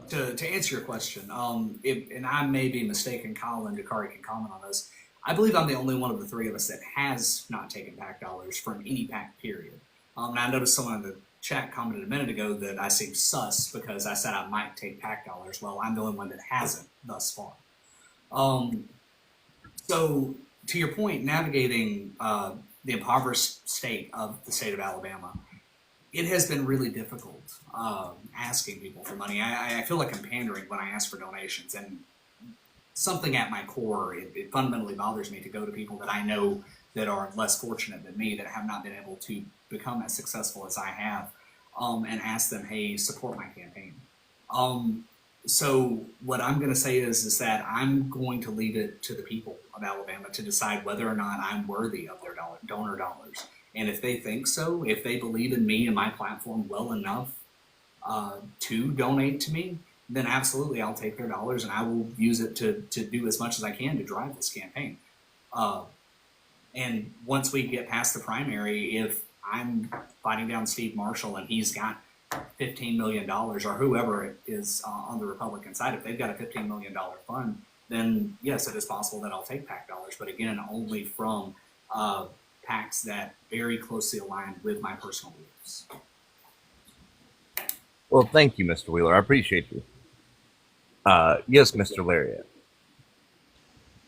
to answer your question, and I may be mistaken, Kyle and Dakarai can comment on this. I believe I'm the only one of the three of us that has not taken PAC dollars from any PAC period. And I noticed someone in the chat commented a minute ago that I seemed sus because I said I might take PAC dollars. Well, I'm the only one that hasn't thus far. So, to your point, navigating the impoverished state of the state of Alabama, it has been really difficult asking people for money. I feel like I'm pandering when I ask for donations. And something at my core. It fundamentally bothers me to go to people that I know that are less fortunate than me, that have not been able to become as successful as I have, and ask them, hey, support my campaign. So what I'm going to say is that I'm going to leave it to the people of Alabama to decide whether or not I'm worthy of their donor dollars. And if they think so, if they believe in me and my platform well enough to donate to me, then absolutely I'll take their dollars and I will use it to do as much as I can to drive this campaign. And once we get past the primary, if I'm fighting down Steve Marshall and he's got $15 million, or whoever it is on the Republican side, if they've got a $15 million fund, then yes, it is possible that I'll take PAC dollars, but again, only from PACs that very closely align with my personal beliefs. Well, thank you, Mr. Wheeler. I appreciate you. Yes, Mr. Larriett.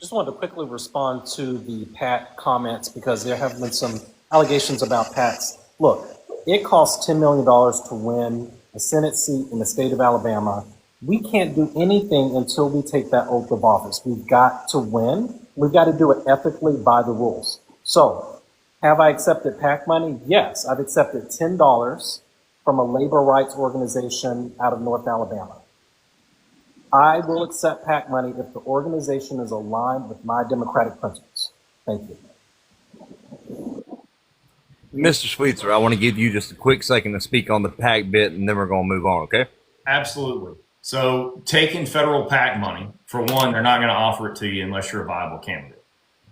Just wanted to quickly respond to the PAC comments because there have been some allegations about PACs. Look, it costs $10 million to win a Senate seat in the state of Alabama. We can't do anything until we take that oath of office. We've got to win. We've got to do it ethically by the rules. So, have I accepted PAC money? Yes, I've accepted $10 from a labor rights organization out of North Alabama. I will accept PAC money if the organization is aligned with my democratic principles. Thank you. Mr. Sweetser, I want to give you just a quick second to speak on the PAC bit, and then we're going to move on, okay? Absolutely. So taking federal PAC money, for one, they're not going to offer it to you unless you're a viable candidate.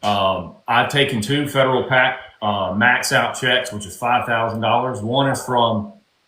I've taken 2 federal PAC max out checks, which is $5,000.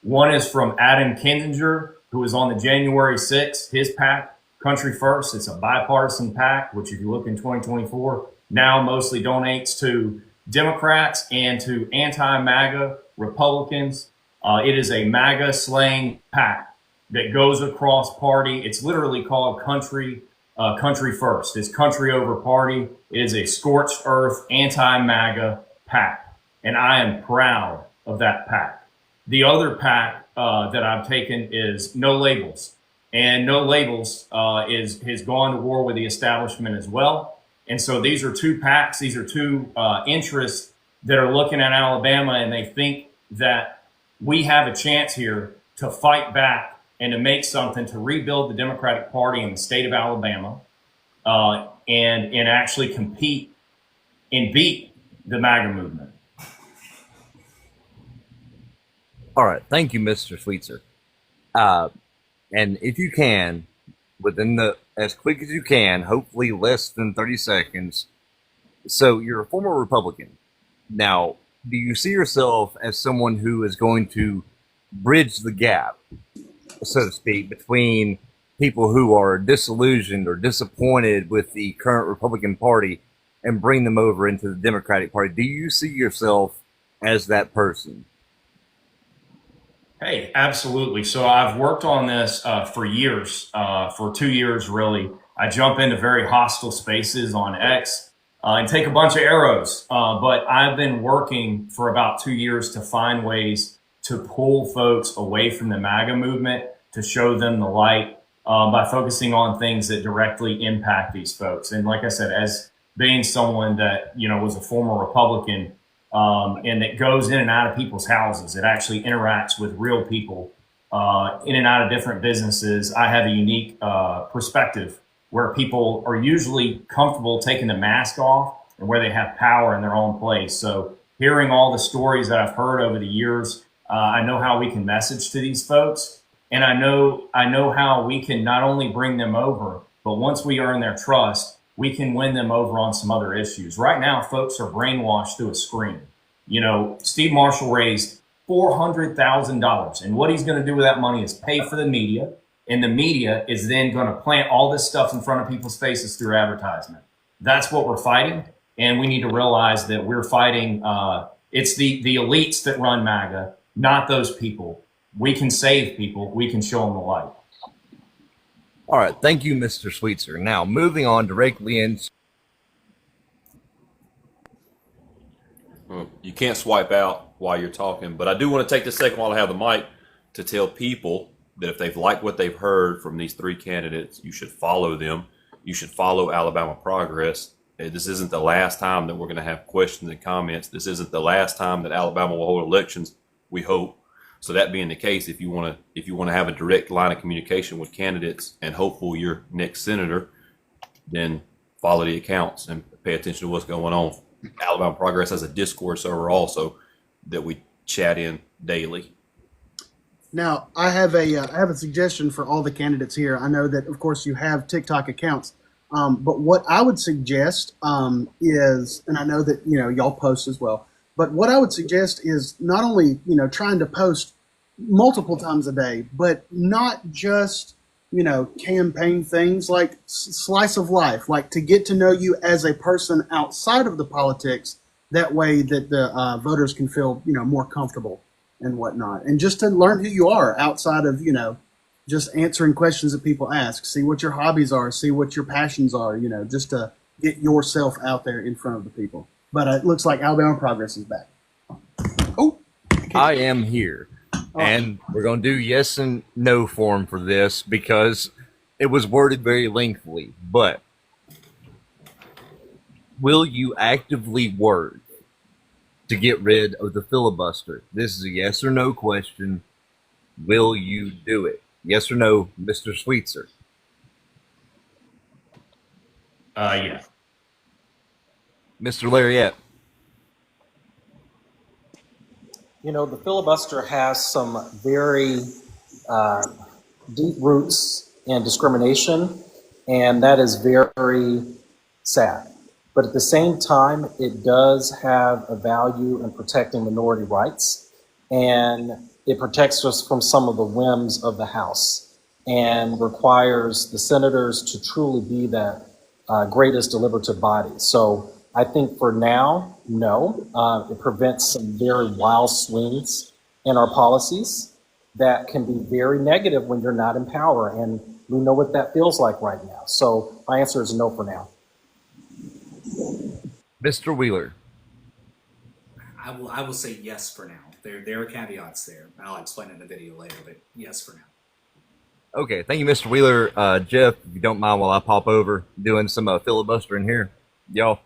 One is from Adam Kinzinger, who was on the January 6th, his PAC, Country First. It's a bipartisan PAC, which if you look in 2024, now mostly donates to Democrats and to anti-MAGA Republicans. It is a MAGA slaying PAC that goes across party. It's literally called Country First. It's country over party. It is a scorched earth anti-MAGA PAC, and I am proud of that PAC. The other PAC that I've taken is No Labels, and No Labels has gone to war with the establishment as well. And so these are 2 PACs, these are 2 interests that are looking at Alabama, and they think that we have a chance here to fight back and to make something to rebuild the Democratic Party in the state of Alabama, and actually compete and beat the MAGA movement. All right. Thank you, Mr. Sweetser. And if you can, as quick as you can, hopefully less than 30 seconds. So you're a former Republican. Now, do you see yourself as someone who is going to bridge the gap, so to speak, between people who are disillusioned or disappointed with the current Republican Party and bring them over into the Democratic Party? Do you see yourself as that person? Hey, absolutely. So I've worked on this for years, for 2 years, really. I jump into very hostile spaces on X and take a bunch of arrows. But I've been working for about 2 years to find ways to pull folks away from the MAGA movement, to show them the light by focusing on things that directly impact these folks. And like I said, as being someone that, was a former Republican, and that goes in and out of people's houses. It actually interacts with real people in and out of different businesses. I have a unique perspective where people are usually comfortable taking the mask off and where they have power in their own place. So hearing all the stories that I've heard over the years, I know how we can message to these folks. And I know how we can not only bring them over, but once we earn their trust, we can win them over on some other issues. Right now, folks are brainwashed through a screen. Steve Marshall raised $400,000, and what he's going to do with that money is pay for the media, and the media is then going to plant all this stuff in front of people's faces through advertisement. That's what we're fighting, and we need to realize that we're fighting, it's the elites that run MAGA, not those people. We can save people. We can show them the light. All right. Thank you, Mr. Sweetser. Now, moving on directly into... Well, you can't swipe out while you're talking, but I do want to take this second while I have the mic to tell people that if they've liked what they've heard from these 3 candidates, you should follow them. you should follow Alabama Progress. This isn't the last time that we're going to have questions and comments. This isn't the last time that Alabama will hold elections, we hope. So that being the case, if you want to have a direct line of communication with candidates and hopefully your next senator, then follow the accounts and pay attention to what's going on. Alabama Progress has a Discord server also that we chat in daily. Now, I have a suggestion for all the candidates here. I know that, of course, you have TikTok accounts, but what I would suggest is, and I know that y'all post as well, but what I would suggest is not only trying to post multiple times a day, but not just campaign things, like slice of life, like to get to know you as a person outside of the politics. That way, that the voters can feel more comfortable and whatnot, and just to learn who you are outside of just answering questions that people ask. See what your hobbies are, see what your passions are, just to get yourself out there in front of the people. But it looks like Alabama Progress is back. Oh, I am here. And we're going to do yes and no form for this because it was worded very lengthily. But will you actively work to get rid of the filibuster? This is a yes or no question. Will you do it? Yes or no, Mr. Sweetser? Yeah. Mr. Larriett? The filibuster has some very deep roots in discrimination, and that is very sad. But at the same time, it does have a value in protecting minority rights, and it protects us from some of the whims of the House and requires the senators to truly be that greatest deliberative body. So I think for now, no. It prevents some very wild swings in our policies that can be very negative when you're not in power, and we know what that feels like right now. So my answer is no for now. Mr. Wheeler? I will say yes for now. There are caveats there. I'll explain in the video later, but yes for now. Okay, thank you, Mr. Wheeler. Jeff, if you don't mind while I pop over doing some filibustering here. Y'all.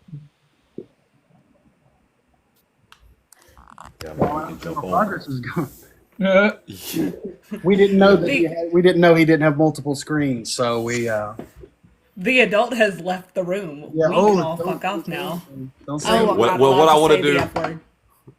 Progress is going. We didn't know that we didn't know he didn't have multiple screens, so we. The adult has left the room. Yeah, we can all fuck off now. Don't say what I want to do.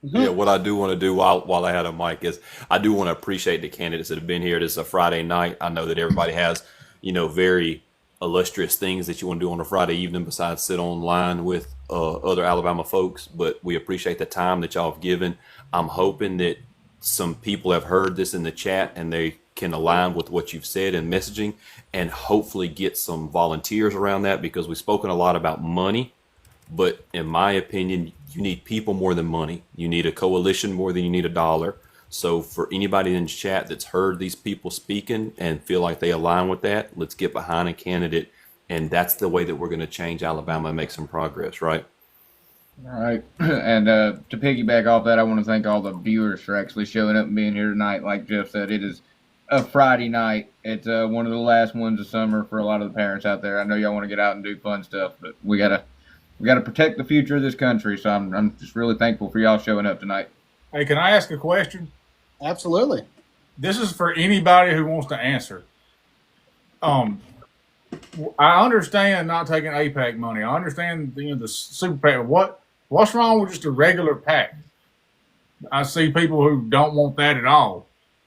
Yeah, what I do want to do while I had a mic is I do want to appreciate the candidates that have been here. This is a Friday night. I know that everybody has, very illustrious things that you want to do on a Friday evening besides sit online with other Alabama folks. But we appreciate the time that y'all have given. I'm hoping that some people have heard this in the chat and they can align with what you've said in messaging and hopefully get some volunteers around that, because we've spoken a lot about money. But in my opinion, you need people more than money. You need a coalition more than you need a dollar. So for anybody in the chat that's heard these people speaking and feel like they align with that, let's get behind a candidate. And that's the way that we're going to change Alabama and make some progress, right? All right. And to piggyback off that, I want to thank all the viewers for actually showing up and being here tonight. Like Jeff said, it is a Friday night. It's one of the last ones of summer for a lot of the parents out there. I know y'all want to get out and do fun stuff, but we gotta protect the future of this country. So I'm just really thankful for y'all showing up tonight. Hey, can I ask a question? Absolutely. This is for anybody who wants to answer. I understand not taking APAC money. I understand the super PAC. What's wrong with just a regular PAC? I see people who don't want that at all.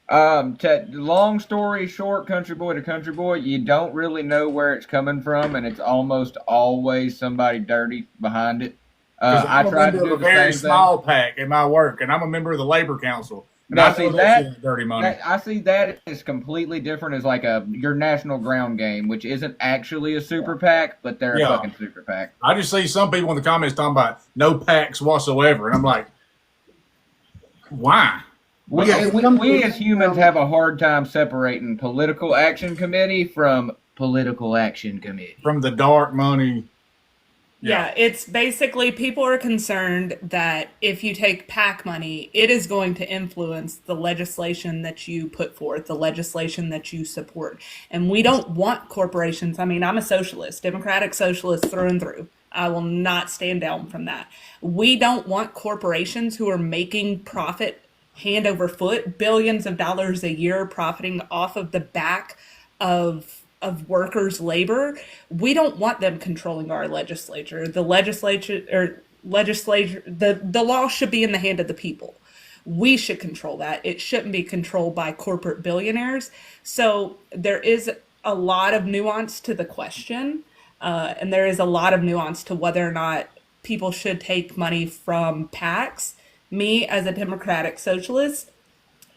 Long story short, country boy to country boy, you don't really know where it's coming from, and it's almost always somebody dirty behind it. I tried to do a very small PAC in my work, and I'm a member of the Labor Council. And I I see that dirty money. I see that as completely different as like your national ground game, which isn't actually a super PAC, but they're a fucking super PAC. I just see some people in the comments talking about no PACs whatsoever, and I'm like, why? We as humans have a hard time separating political action committee from political action committee. From the dark money. Yeah, it's basically people are concerned that if you take PAC money, it is going to influence the legislation that you put forth, the legislation that you support. And we don't want corporations. I mean, I'm a socialist, democratic socialist through and through. I will not stand down from that. We don't want corporations who are making profit hand over foot, billions of dollars a year profiting off of the back of workers' labor. We don't want them controlling our legislature. The the law should be in the hand of the people. We should control that. It shouldn't be controlled by corporate billionaires. So there is a lot of nuance to the question, and there is a lot of nuance to whether or not people should take money from PACs. Me, as a democratic socialist,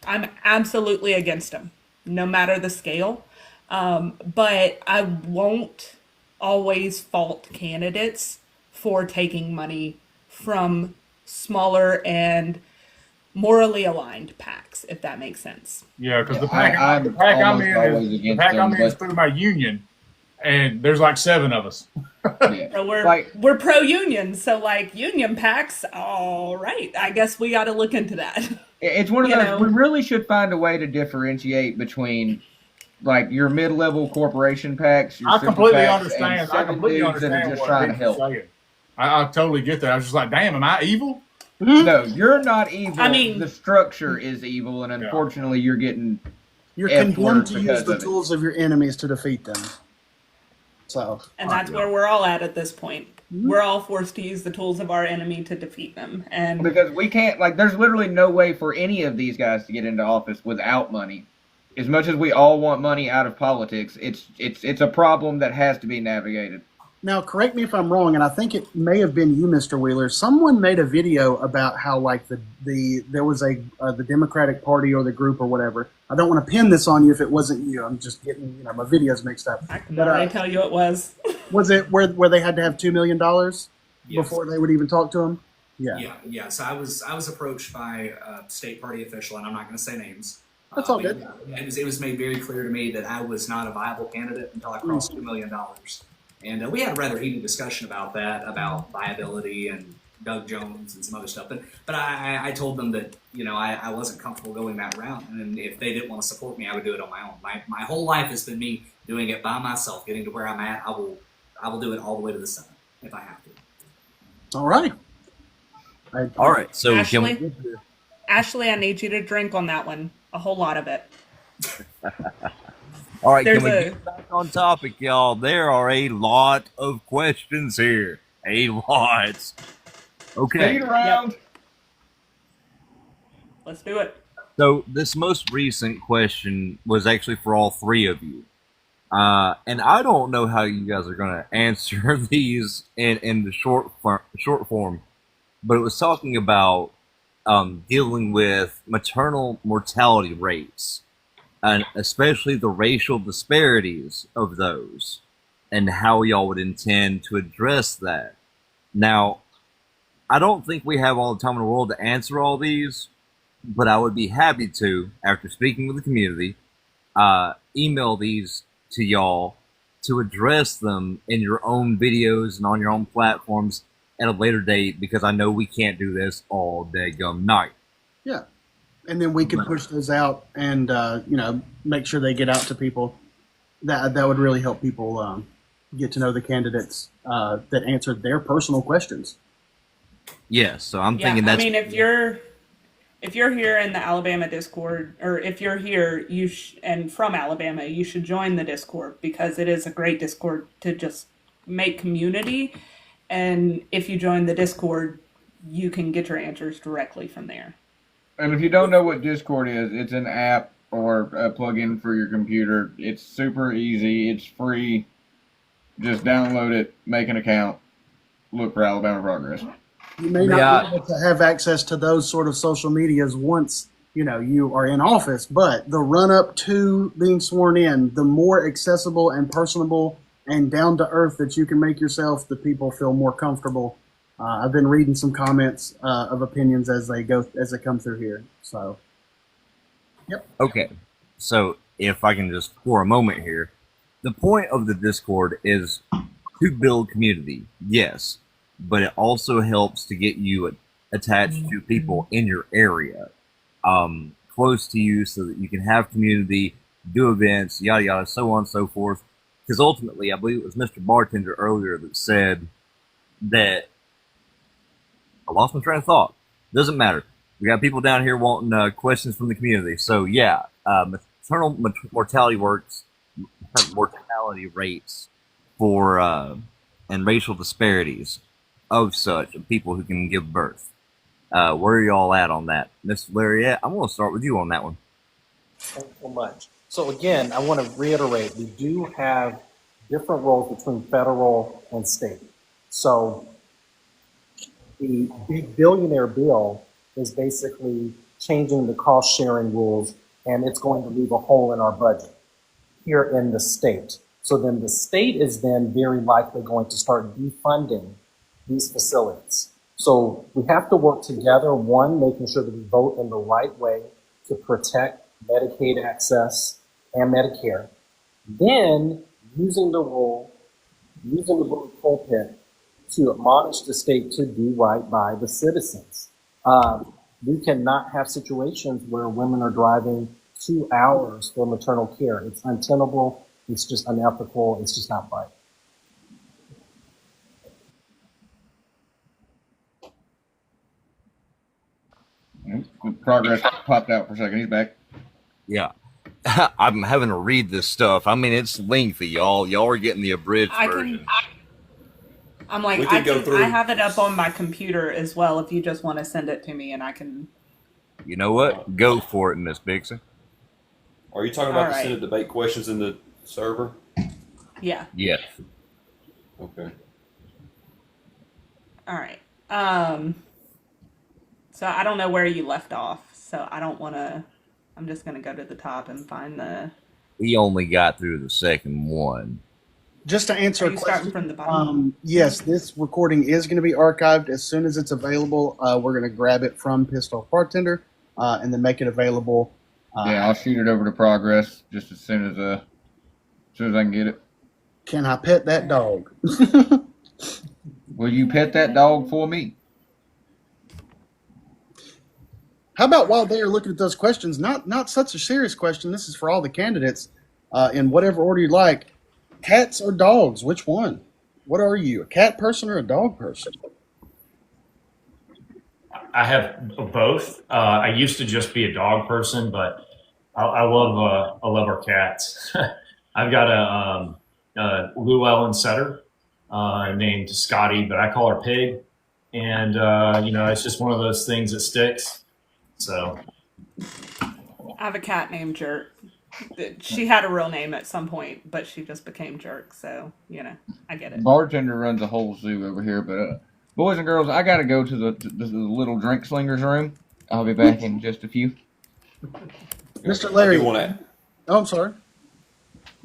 I'm absolutely against them, no matter the scale. But I won't always fault candidates for taking money from smaller and morally aligned PACs, if that makes sense. Yeah, because Yeah, the pack I'm in is through my union, and there's like 7 of us. Yeah. So Like, we're pro union, so like union PACs, all right. I guess we got to look into that. it's one of You those. know? We really should find a way to differentiate between like your mid-level corporation packs. Your I super completely PACs, understand. and I seven completely dudes that are understand just what trying to Vicky's help. saying. I totally get that. I was just like, damn, am I evil? No, you're not evil. I mean- the structure is evil, and unfortunately, you're getting. You're F condemned word to because use the of it. tools of your enemies to defeat them. So, And that's where we're all at this point. We're all forced to use the tools of our enemy to defeat them. And Because we can't, like, there's literally no way for any of these guys to get into office without money. As much as we all want money out of politics, it's a problem that has to be navigated. now, correct me if I'm wrong, and I think it may have been you, Mr. Wheeler. Someone made a video about how, like, there was the Democratic Party or the group or whatever. I don't want to pin this on you if it wasn't you. I'm just getting, my videos mixed up. I can But, already tell you it was. Was it where they had to have $2 million before they would even talk to him? Yeah. So I was approached by a state party official, and I'm not going to say names. That's all good. It was made very clear to me that I was not a viable candidate until I crossed $2 million. And we had a rather heated discussion about that, about viability and Doug Jones and some other stuff. But I told them that, I wasn't comfortable going that route. And if they didn't want to support me, I would do it on my own. My whole life has been me doing it by myself, getting to where I'm at. I will do it all the way to the Senate if I have to. All right. All right. So Ashley, I need you to drink on that one. A whole lot of it. all right, There's can we get back on topic, y'all? There are a lot of questions here. A lot. Okay. Speed round. Let's do it. So this most recent question was actually for all 3 of you. And I don't know how you guys are going to answer these in the short form, but it was talking about dealing with maternal mortality rates, and especially the racial disparities of those, and how y'all would intend to address that. Now, I don't think we have all the time in the world to answer all these, but I would be happy to, after speaking with the community, email these to y'all to address them in your own videos and on your own platforms at a later date, because I know we can't do this all daggum night. Yeah. And then we could push those out and, make sure they get out to people. That would really help people get to know the candidates that answered their personal questions. Yes, so I'm thinking that's... I mean, if you're here in the Alabama Discord, or if you're here and from Alabama, you should join the Discord, because it is a great Discord to just make community. And if you join the Discord, you can get your answers directly from there. And if you don't know what Discord is, it's an app or a plugin for your computer. It's super easy. It's free. Just download it, make an account, look for Alabama Progress. You may not be able to have access to those sort of social medias once, you are in office, but the run up to being sworn in, the more accessible and personable and down to earth that you can make yourself, the people feel more comfortable. I've been reading some comments of opinions as they come through here. So, yep. Okay, so if I can just for a moment here, the point of the Discord is to build community, yes, but it also helps to get you attached to people in your area, close to you, so that you can have community, do events, yada yada, so on and so forth. Because ultimately, I believe it was Mr. Bartender earlier that said that I lost my train of thought. Doesn't matter. We got people down here wanting questions from the community. So yeah, maternal mortality rates for and racial disparities of such of people who can give birth. Where are y'all at on that, Mr. Larriett? I'm going to start with you on that one. Thanks so much. So again, I want to reiterate, we do have different roles between federal and state. So the big billionaire bill is basically changing the cost sharing rules, and it's going to leave a hole in our budget here in the state. So then the state is then very likely going to start defunding these facilities. So we have to work together, one, making sure that we vote in the right way to protect Medicaid access and Medicare. Then using the pulpit to admonish the state to do right by the citizens. We cannot have situations where women are driving 2 hours for maternal care. It's untenable. It's just unethical. It's just not right. Progress popped out for a second. He's back. Yeah. I'm having to read this stuff. I mean, it's lengthy, y'all. Y'all are getting the abridged version. I have it up on my computer as well if you just want to send it to me and I can. You know what? Go for it, Miss Bixen. Are you talking about the Senate debate questions in the server? Yeah. Yes. Okay. All right. So I don't know where you left off, so I don't want to. I'm just going to go to the top and find the. We only got through the second one. Just to answer a question, starting from the bottom? yes, this recording is going to be archived as soon as it's available. We're going to grab it from Pissed Off Bartender and then make it available. Yeah, I'll shoot it over to Progress just as soon as I can get it. Can I pet that dog? Will you pet that dog for me? How about while they are looking at those questions, not such a serious question. This is for all the candidates, in whatever order you like. Cats or dogs? Which one? What are you, a cat person or a dog person? I have both. I used to just be a dog person, but I love our cats. I've got a Llewellyn setter named Scotty, but I call her Pig, and it's just one of those things that sticks. So I have a cat named Jerk. She had a real name at some point, but she just became Jerk. So I get it. Bartender runs a whole zoo over here, but boys and girls, I got to go to the little drink slingers room. I'll be back in just a few. Mr. Larry, I'm sorry.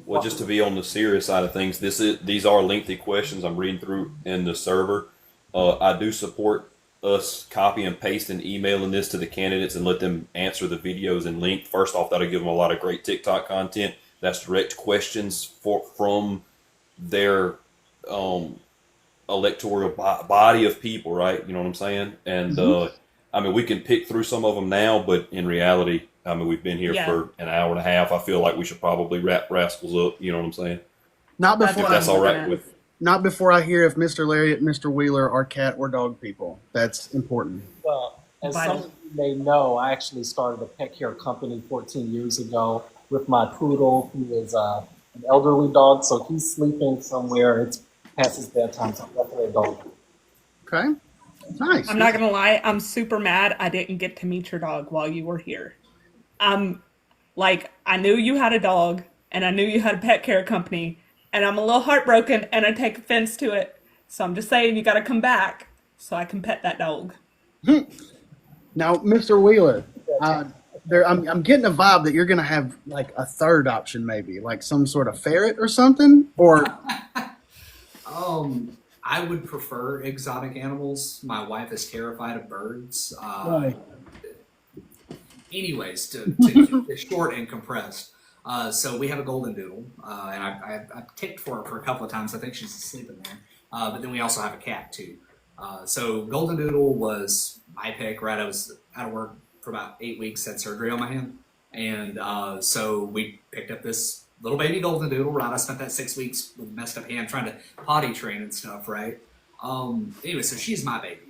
Well, just to be on the serious side of things, these are lengthy questions I'm reading through in the server. I do support us copy and paste and emailing this to the candidates and let them answer the videos in length. First off, that'll give them a lot of great TikTok content. That's direct questions from their electoral body of people, right? You know what I'm saying? And we can pick through some of them now, but in reality, we've been here for an hour and a half. I feel like we should probably wrap Rascals up. You know what I'm saying? Not before if that's all right with. Not before I hear if Mr. Larriett and Mr. Wheeler are cat or dog people. That's important. Well, as some of you may know, I actually started a pet care company 14 years ago with my poodle, who is an elderly dog, so he's sleeping somewhere. It's past his bedtime, so I'm definitely a dog. Okay, nice. I'm not gonna lie, I'm super mad I didn't get to meet your dog while you were here. I knew you had a dog, and I knew you had a pet care company. And I'm a little heartbroken, and I take offense to it. So I'm just saying you got to come back so I can pet that dog. Now, Mr. Wheeler, I'm getting a vibe that you're going to have like a third option, maybe like some sort of ferret or something. Or I would prefer exotic animals. My wife is terrified of birds. Anyways, to keep it short and compressed. So we have a golden doodle, and I've ticked for her for a couple of times. I think she's asleep in there. But then we also have a cat too. So golden doodle was my pick. Right, I was out of work for about 8 weeks, had surgery on my hand, and so we picked up this little baby golden doodle. Right, I spent that 6 weeks with a messed up hand trying to potty train and stuff. Right. Anyway, so she's my baby.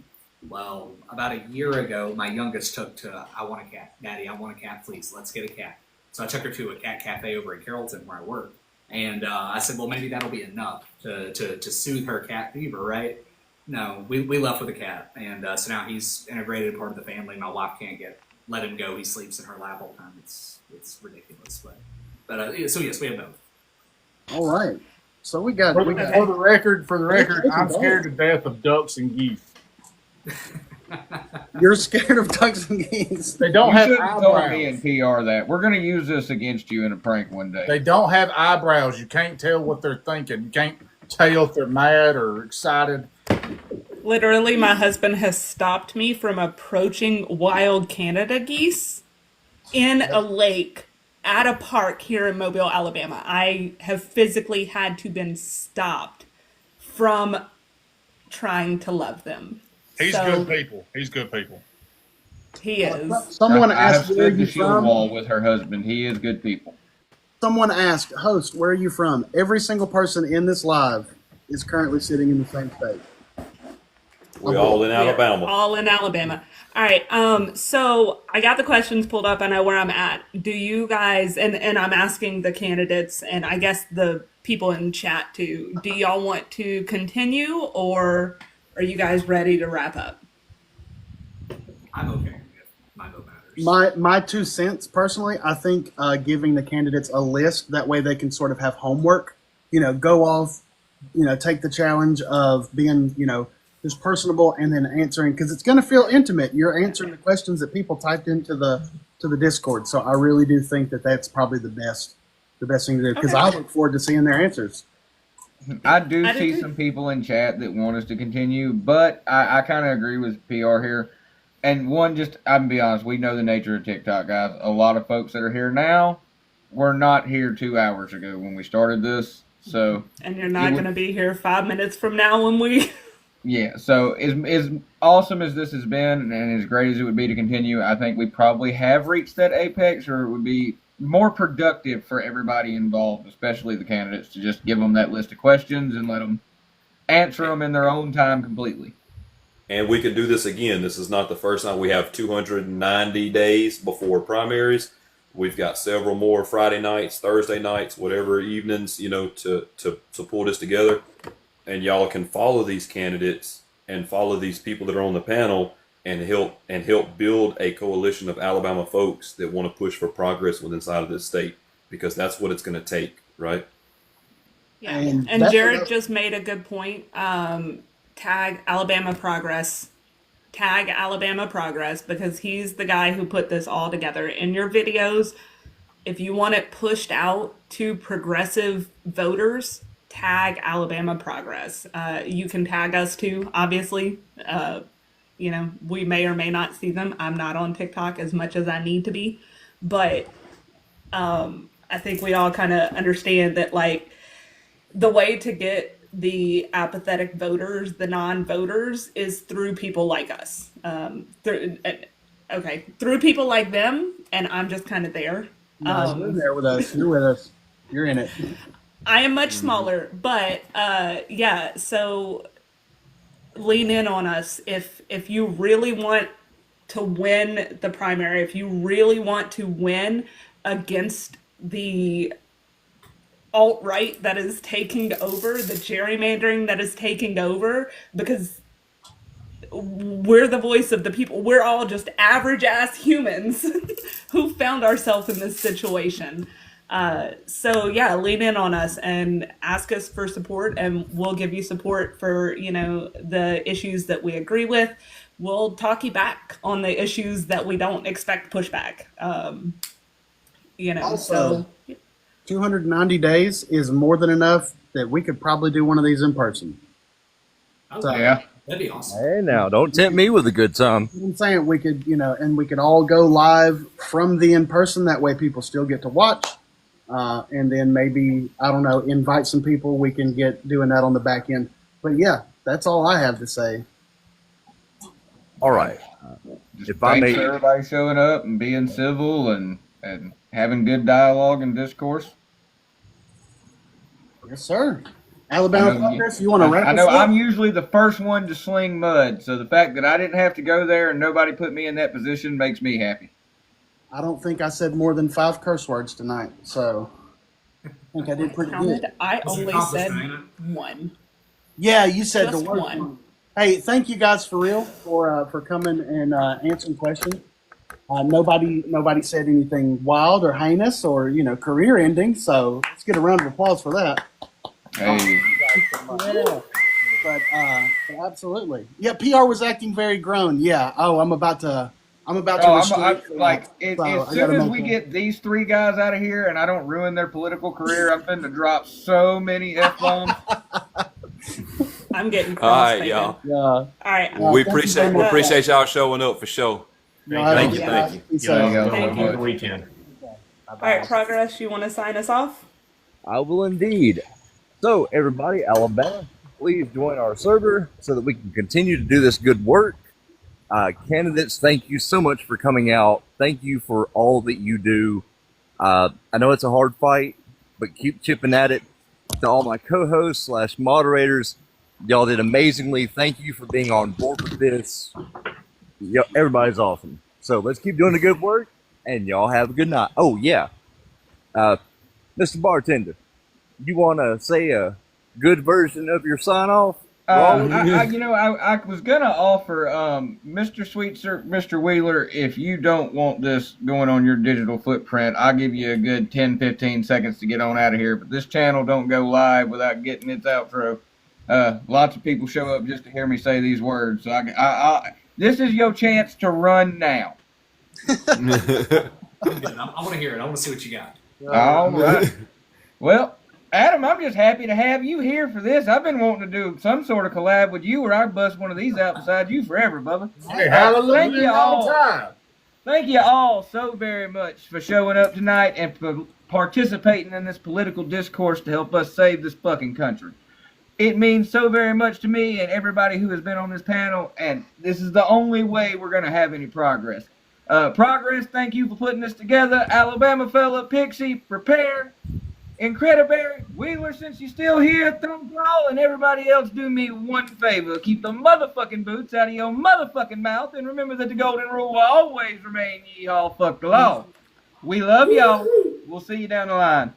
Well, about a year ago, my youngest took to, I want a cat. Daddy, I want a cat, please. Let's get a cat. So I took her to a cat cafe over in Carrollton where I work. And I said, well, maybe that'll be enough to soothe her cat fever, right? No, we left with a cat. And so now he's integrated part of the family. My wife can't let him go. He sleeps in her lap all the time. It's ridiculous. But so yes, we have both. All right. So we got For the record, I'm scared to death of ducks and geese. You're scared of ducks and geese. They don't have You shouldn't tell me eyebrows. and PR that. We're going to use this against you in a prank one day. They don't have eyebrows. You can't tell what they're thinking. You can't tell if they're mad or excited. Literally, my husband has stopped me from approaching wild Canada geese in a lake at a park here in Mobile, Alabama. I have physically had to been stopped from trying to love them. He's So, good people. He's good people. He is. Someone I have asked where stood you the shield from. wall with her husband. He is good people. Someone asked, host, where are you from? Every single person in this live is currently sitting in the same state. We all in Alabama. All in Alabama. All right. So I got the questions pulled up. I know where I'm at. Do you guys, and I'm asking the candidates and I guess the people in chat too, do y'all want to continue or are you guys ready to wrap up? I'm okay if my vote matters. My 2 cents, personally, I think giving the candidates a list, that way they can sort of have homework, go off, take the challenge of being, just personable and then answering, because it's going to feel intimate. You're answering the questions that people typed into the Discord. So I really do think that that's probably the best thing to do, because Okay. I look forward to seeing their answers. I do I do see too. some people in chat that want us to continue, but I kind of agree with PR here. And I'm gonna be honest, we know the nature of TikTok, guys. A lot of folks that are here now were not here 2 hours ago when we started this. So, And you're not going to be here 5 minutes from now when we. yeah. So, as awesome as this has been and as great as it would be to continue, I think we probably have reached that apex, or it would be more productive for everybody involved, especially the candidates, to just give them that list of questions and let them answer them in their own time completely. And we could do this again. This is not the first time. We have 290 days before primaries. We've got several more Friday nights, Thursday nights, whatever evenings, to pull this together. And y'all can follow these candidates and follow these people that are on the panel and help build a coalition of Alabama folks that want to push for progress within inside of this state, because that's what it's going to take, right? Yeah. And And that's Jared enough. just made a good point. Tag Alabama Progress. Tag Alabama Progress, because he's the guy who put this all together. In your videos, if you want it pushed out to progressive voters, tag Alabama Progress. You can tag us too, obviously. We may or may not see them. I'm not on TikTok as much as I need to be. But I think we all kind of understand that, like, the way to get the apathetic voters, the non-voters, is through people like us. Through people like them, and I'm just kind of there. No, you're there with us. You're with us. You're in it. I am much smaller, but so lean in on us if you really want to win the primary, if you really want to win against the alt-right that is taking over, the gerrymandering that is taking over, because we're the voice of the people. We're all just average-ass humans who found ourselves in this situation. So yeah, lean in on us and ask us for support, and we'll give you support for, the issues that we agree with. We'll talk you back on the issues that we don't expect pushback. Also, 290 days is more than enough that we could probably do one of these in person. So, Yeah. That'd be awesome. Hey, now, don't tempt me with a good time. I'm saying we could, and we could all go live from the in person. That way people still get to watch. and then maybe, I don't know, invite some people. We can get doing that on the back end. But yeah, that's all I have to say. All right. Just If I thanks may, for everybody showing up and being civil and having good dialogue and discourse. Yes, sir. Alabama Progress, you want to wrap I us know up? I'm usually the first one to sling mud, so the fact that I didn't have to go there and nobody put me in that position makes me happy. I don't think I said more than 5 curse words tonight, so I think I did pretty good. I It's an only said accomplishment, ain't it? one. Yeah, you said Just the word. one. Hey, thank you guys for real for coming and answering questions. Nobody said anything wild or heinous or career ending. So let's get a round of applause for that. Hey, Yeah, but absolutely, yeah. PR was acting very grown. Yeah. Oh, I'm about to restrict for like that. So as I soon gotta as make we that. get these 3 guys out of here and I don't ruin their political career, I'm going to drop so many f bombs. I'm getting All right, crossfaded. y'all. Yeah. All right. We thank you very appreciate much. y'all showing up for sure. Thank you. Thank you. Peace There you out. go. Thank Have a good weekend. All right, Progress, you want to sign us off? I will indeed. So, everybody, Alabama, please join our server so that we can continue to do this good work. Candidates, thank you so much for coming out. Thank you for all that you do. I know it's a hard fight, but keep chipping at it. To all my co-hosts / moderators, y'all did amazingly. Thank you for being on board with this. Everybody's awesome. So let's keep doing the good work, and y'all have a good night. Oh, yeah. Mr. Bartender, you want to say a good version of your sign-off? I was gonna offer Mr. Sweetser, Mr. Wheeler, if you don't want this going on your digital footprint, I'll give you a good 10-15 seconds to get on out of here. But this channel don't go live without getting its outro. Lots of people show up just to hear me say these words. So this is your chance to run now. I'm good. I want to hear it. I want to see what you got. All right. Well, Adam, I'm just happy to have you here for this. I've been wanting to do some sort of collab with you, or I'd bust one of these out beside you forever, Bubba. Hey, hallelujah. Thank you all all. the time. Thank you all so very much for showing up tonight and for participating in this political discourse to help us save this fucking country. It means so very much to me and everybody who has been on this panel, and this is the only way we're going to have any progress. Progress, thank you for putting this together. Alabama fella, Pixie, prepare. Incrediberry, Wheeler, since you're still here, Thumbclaw, and everybody else, do me one favor. Keep the motherfucking boots out of your motherfucking mouth, and remember that the golden rule will always remain, ye all fuck the law. We love y'all. We'll see you down the line.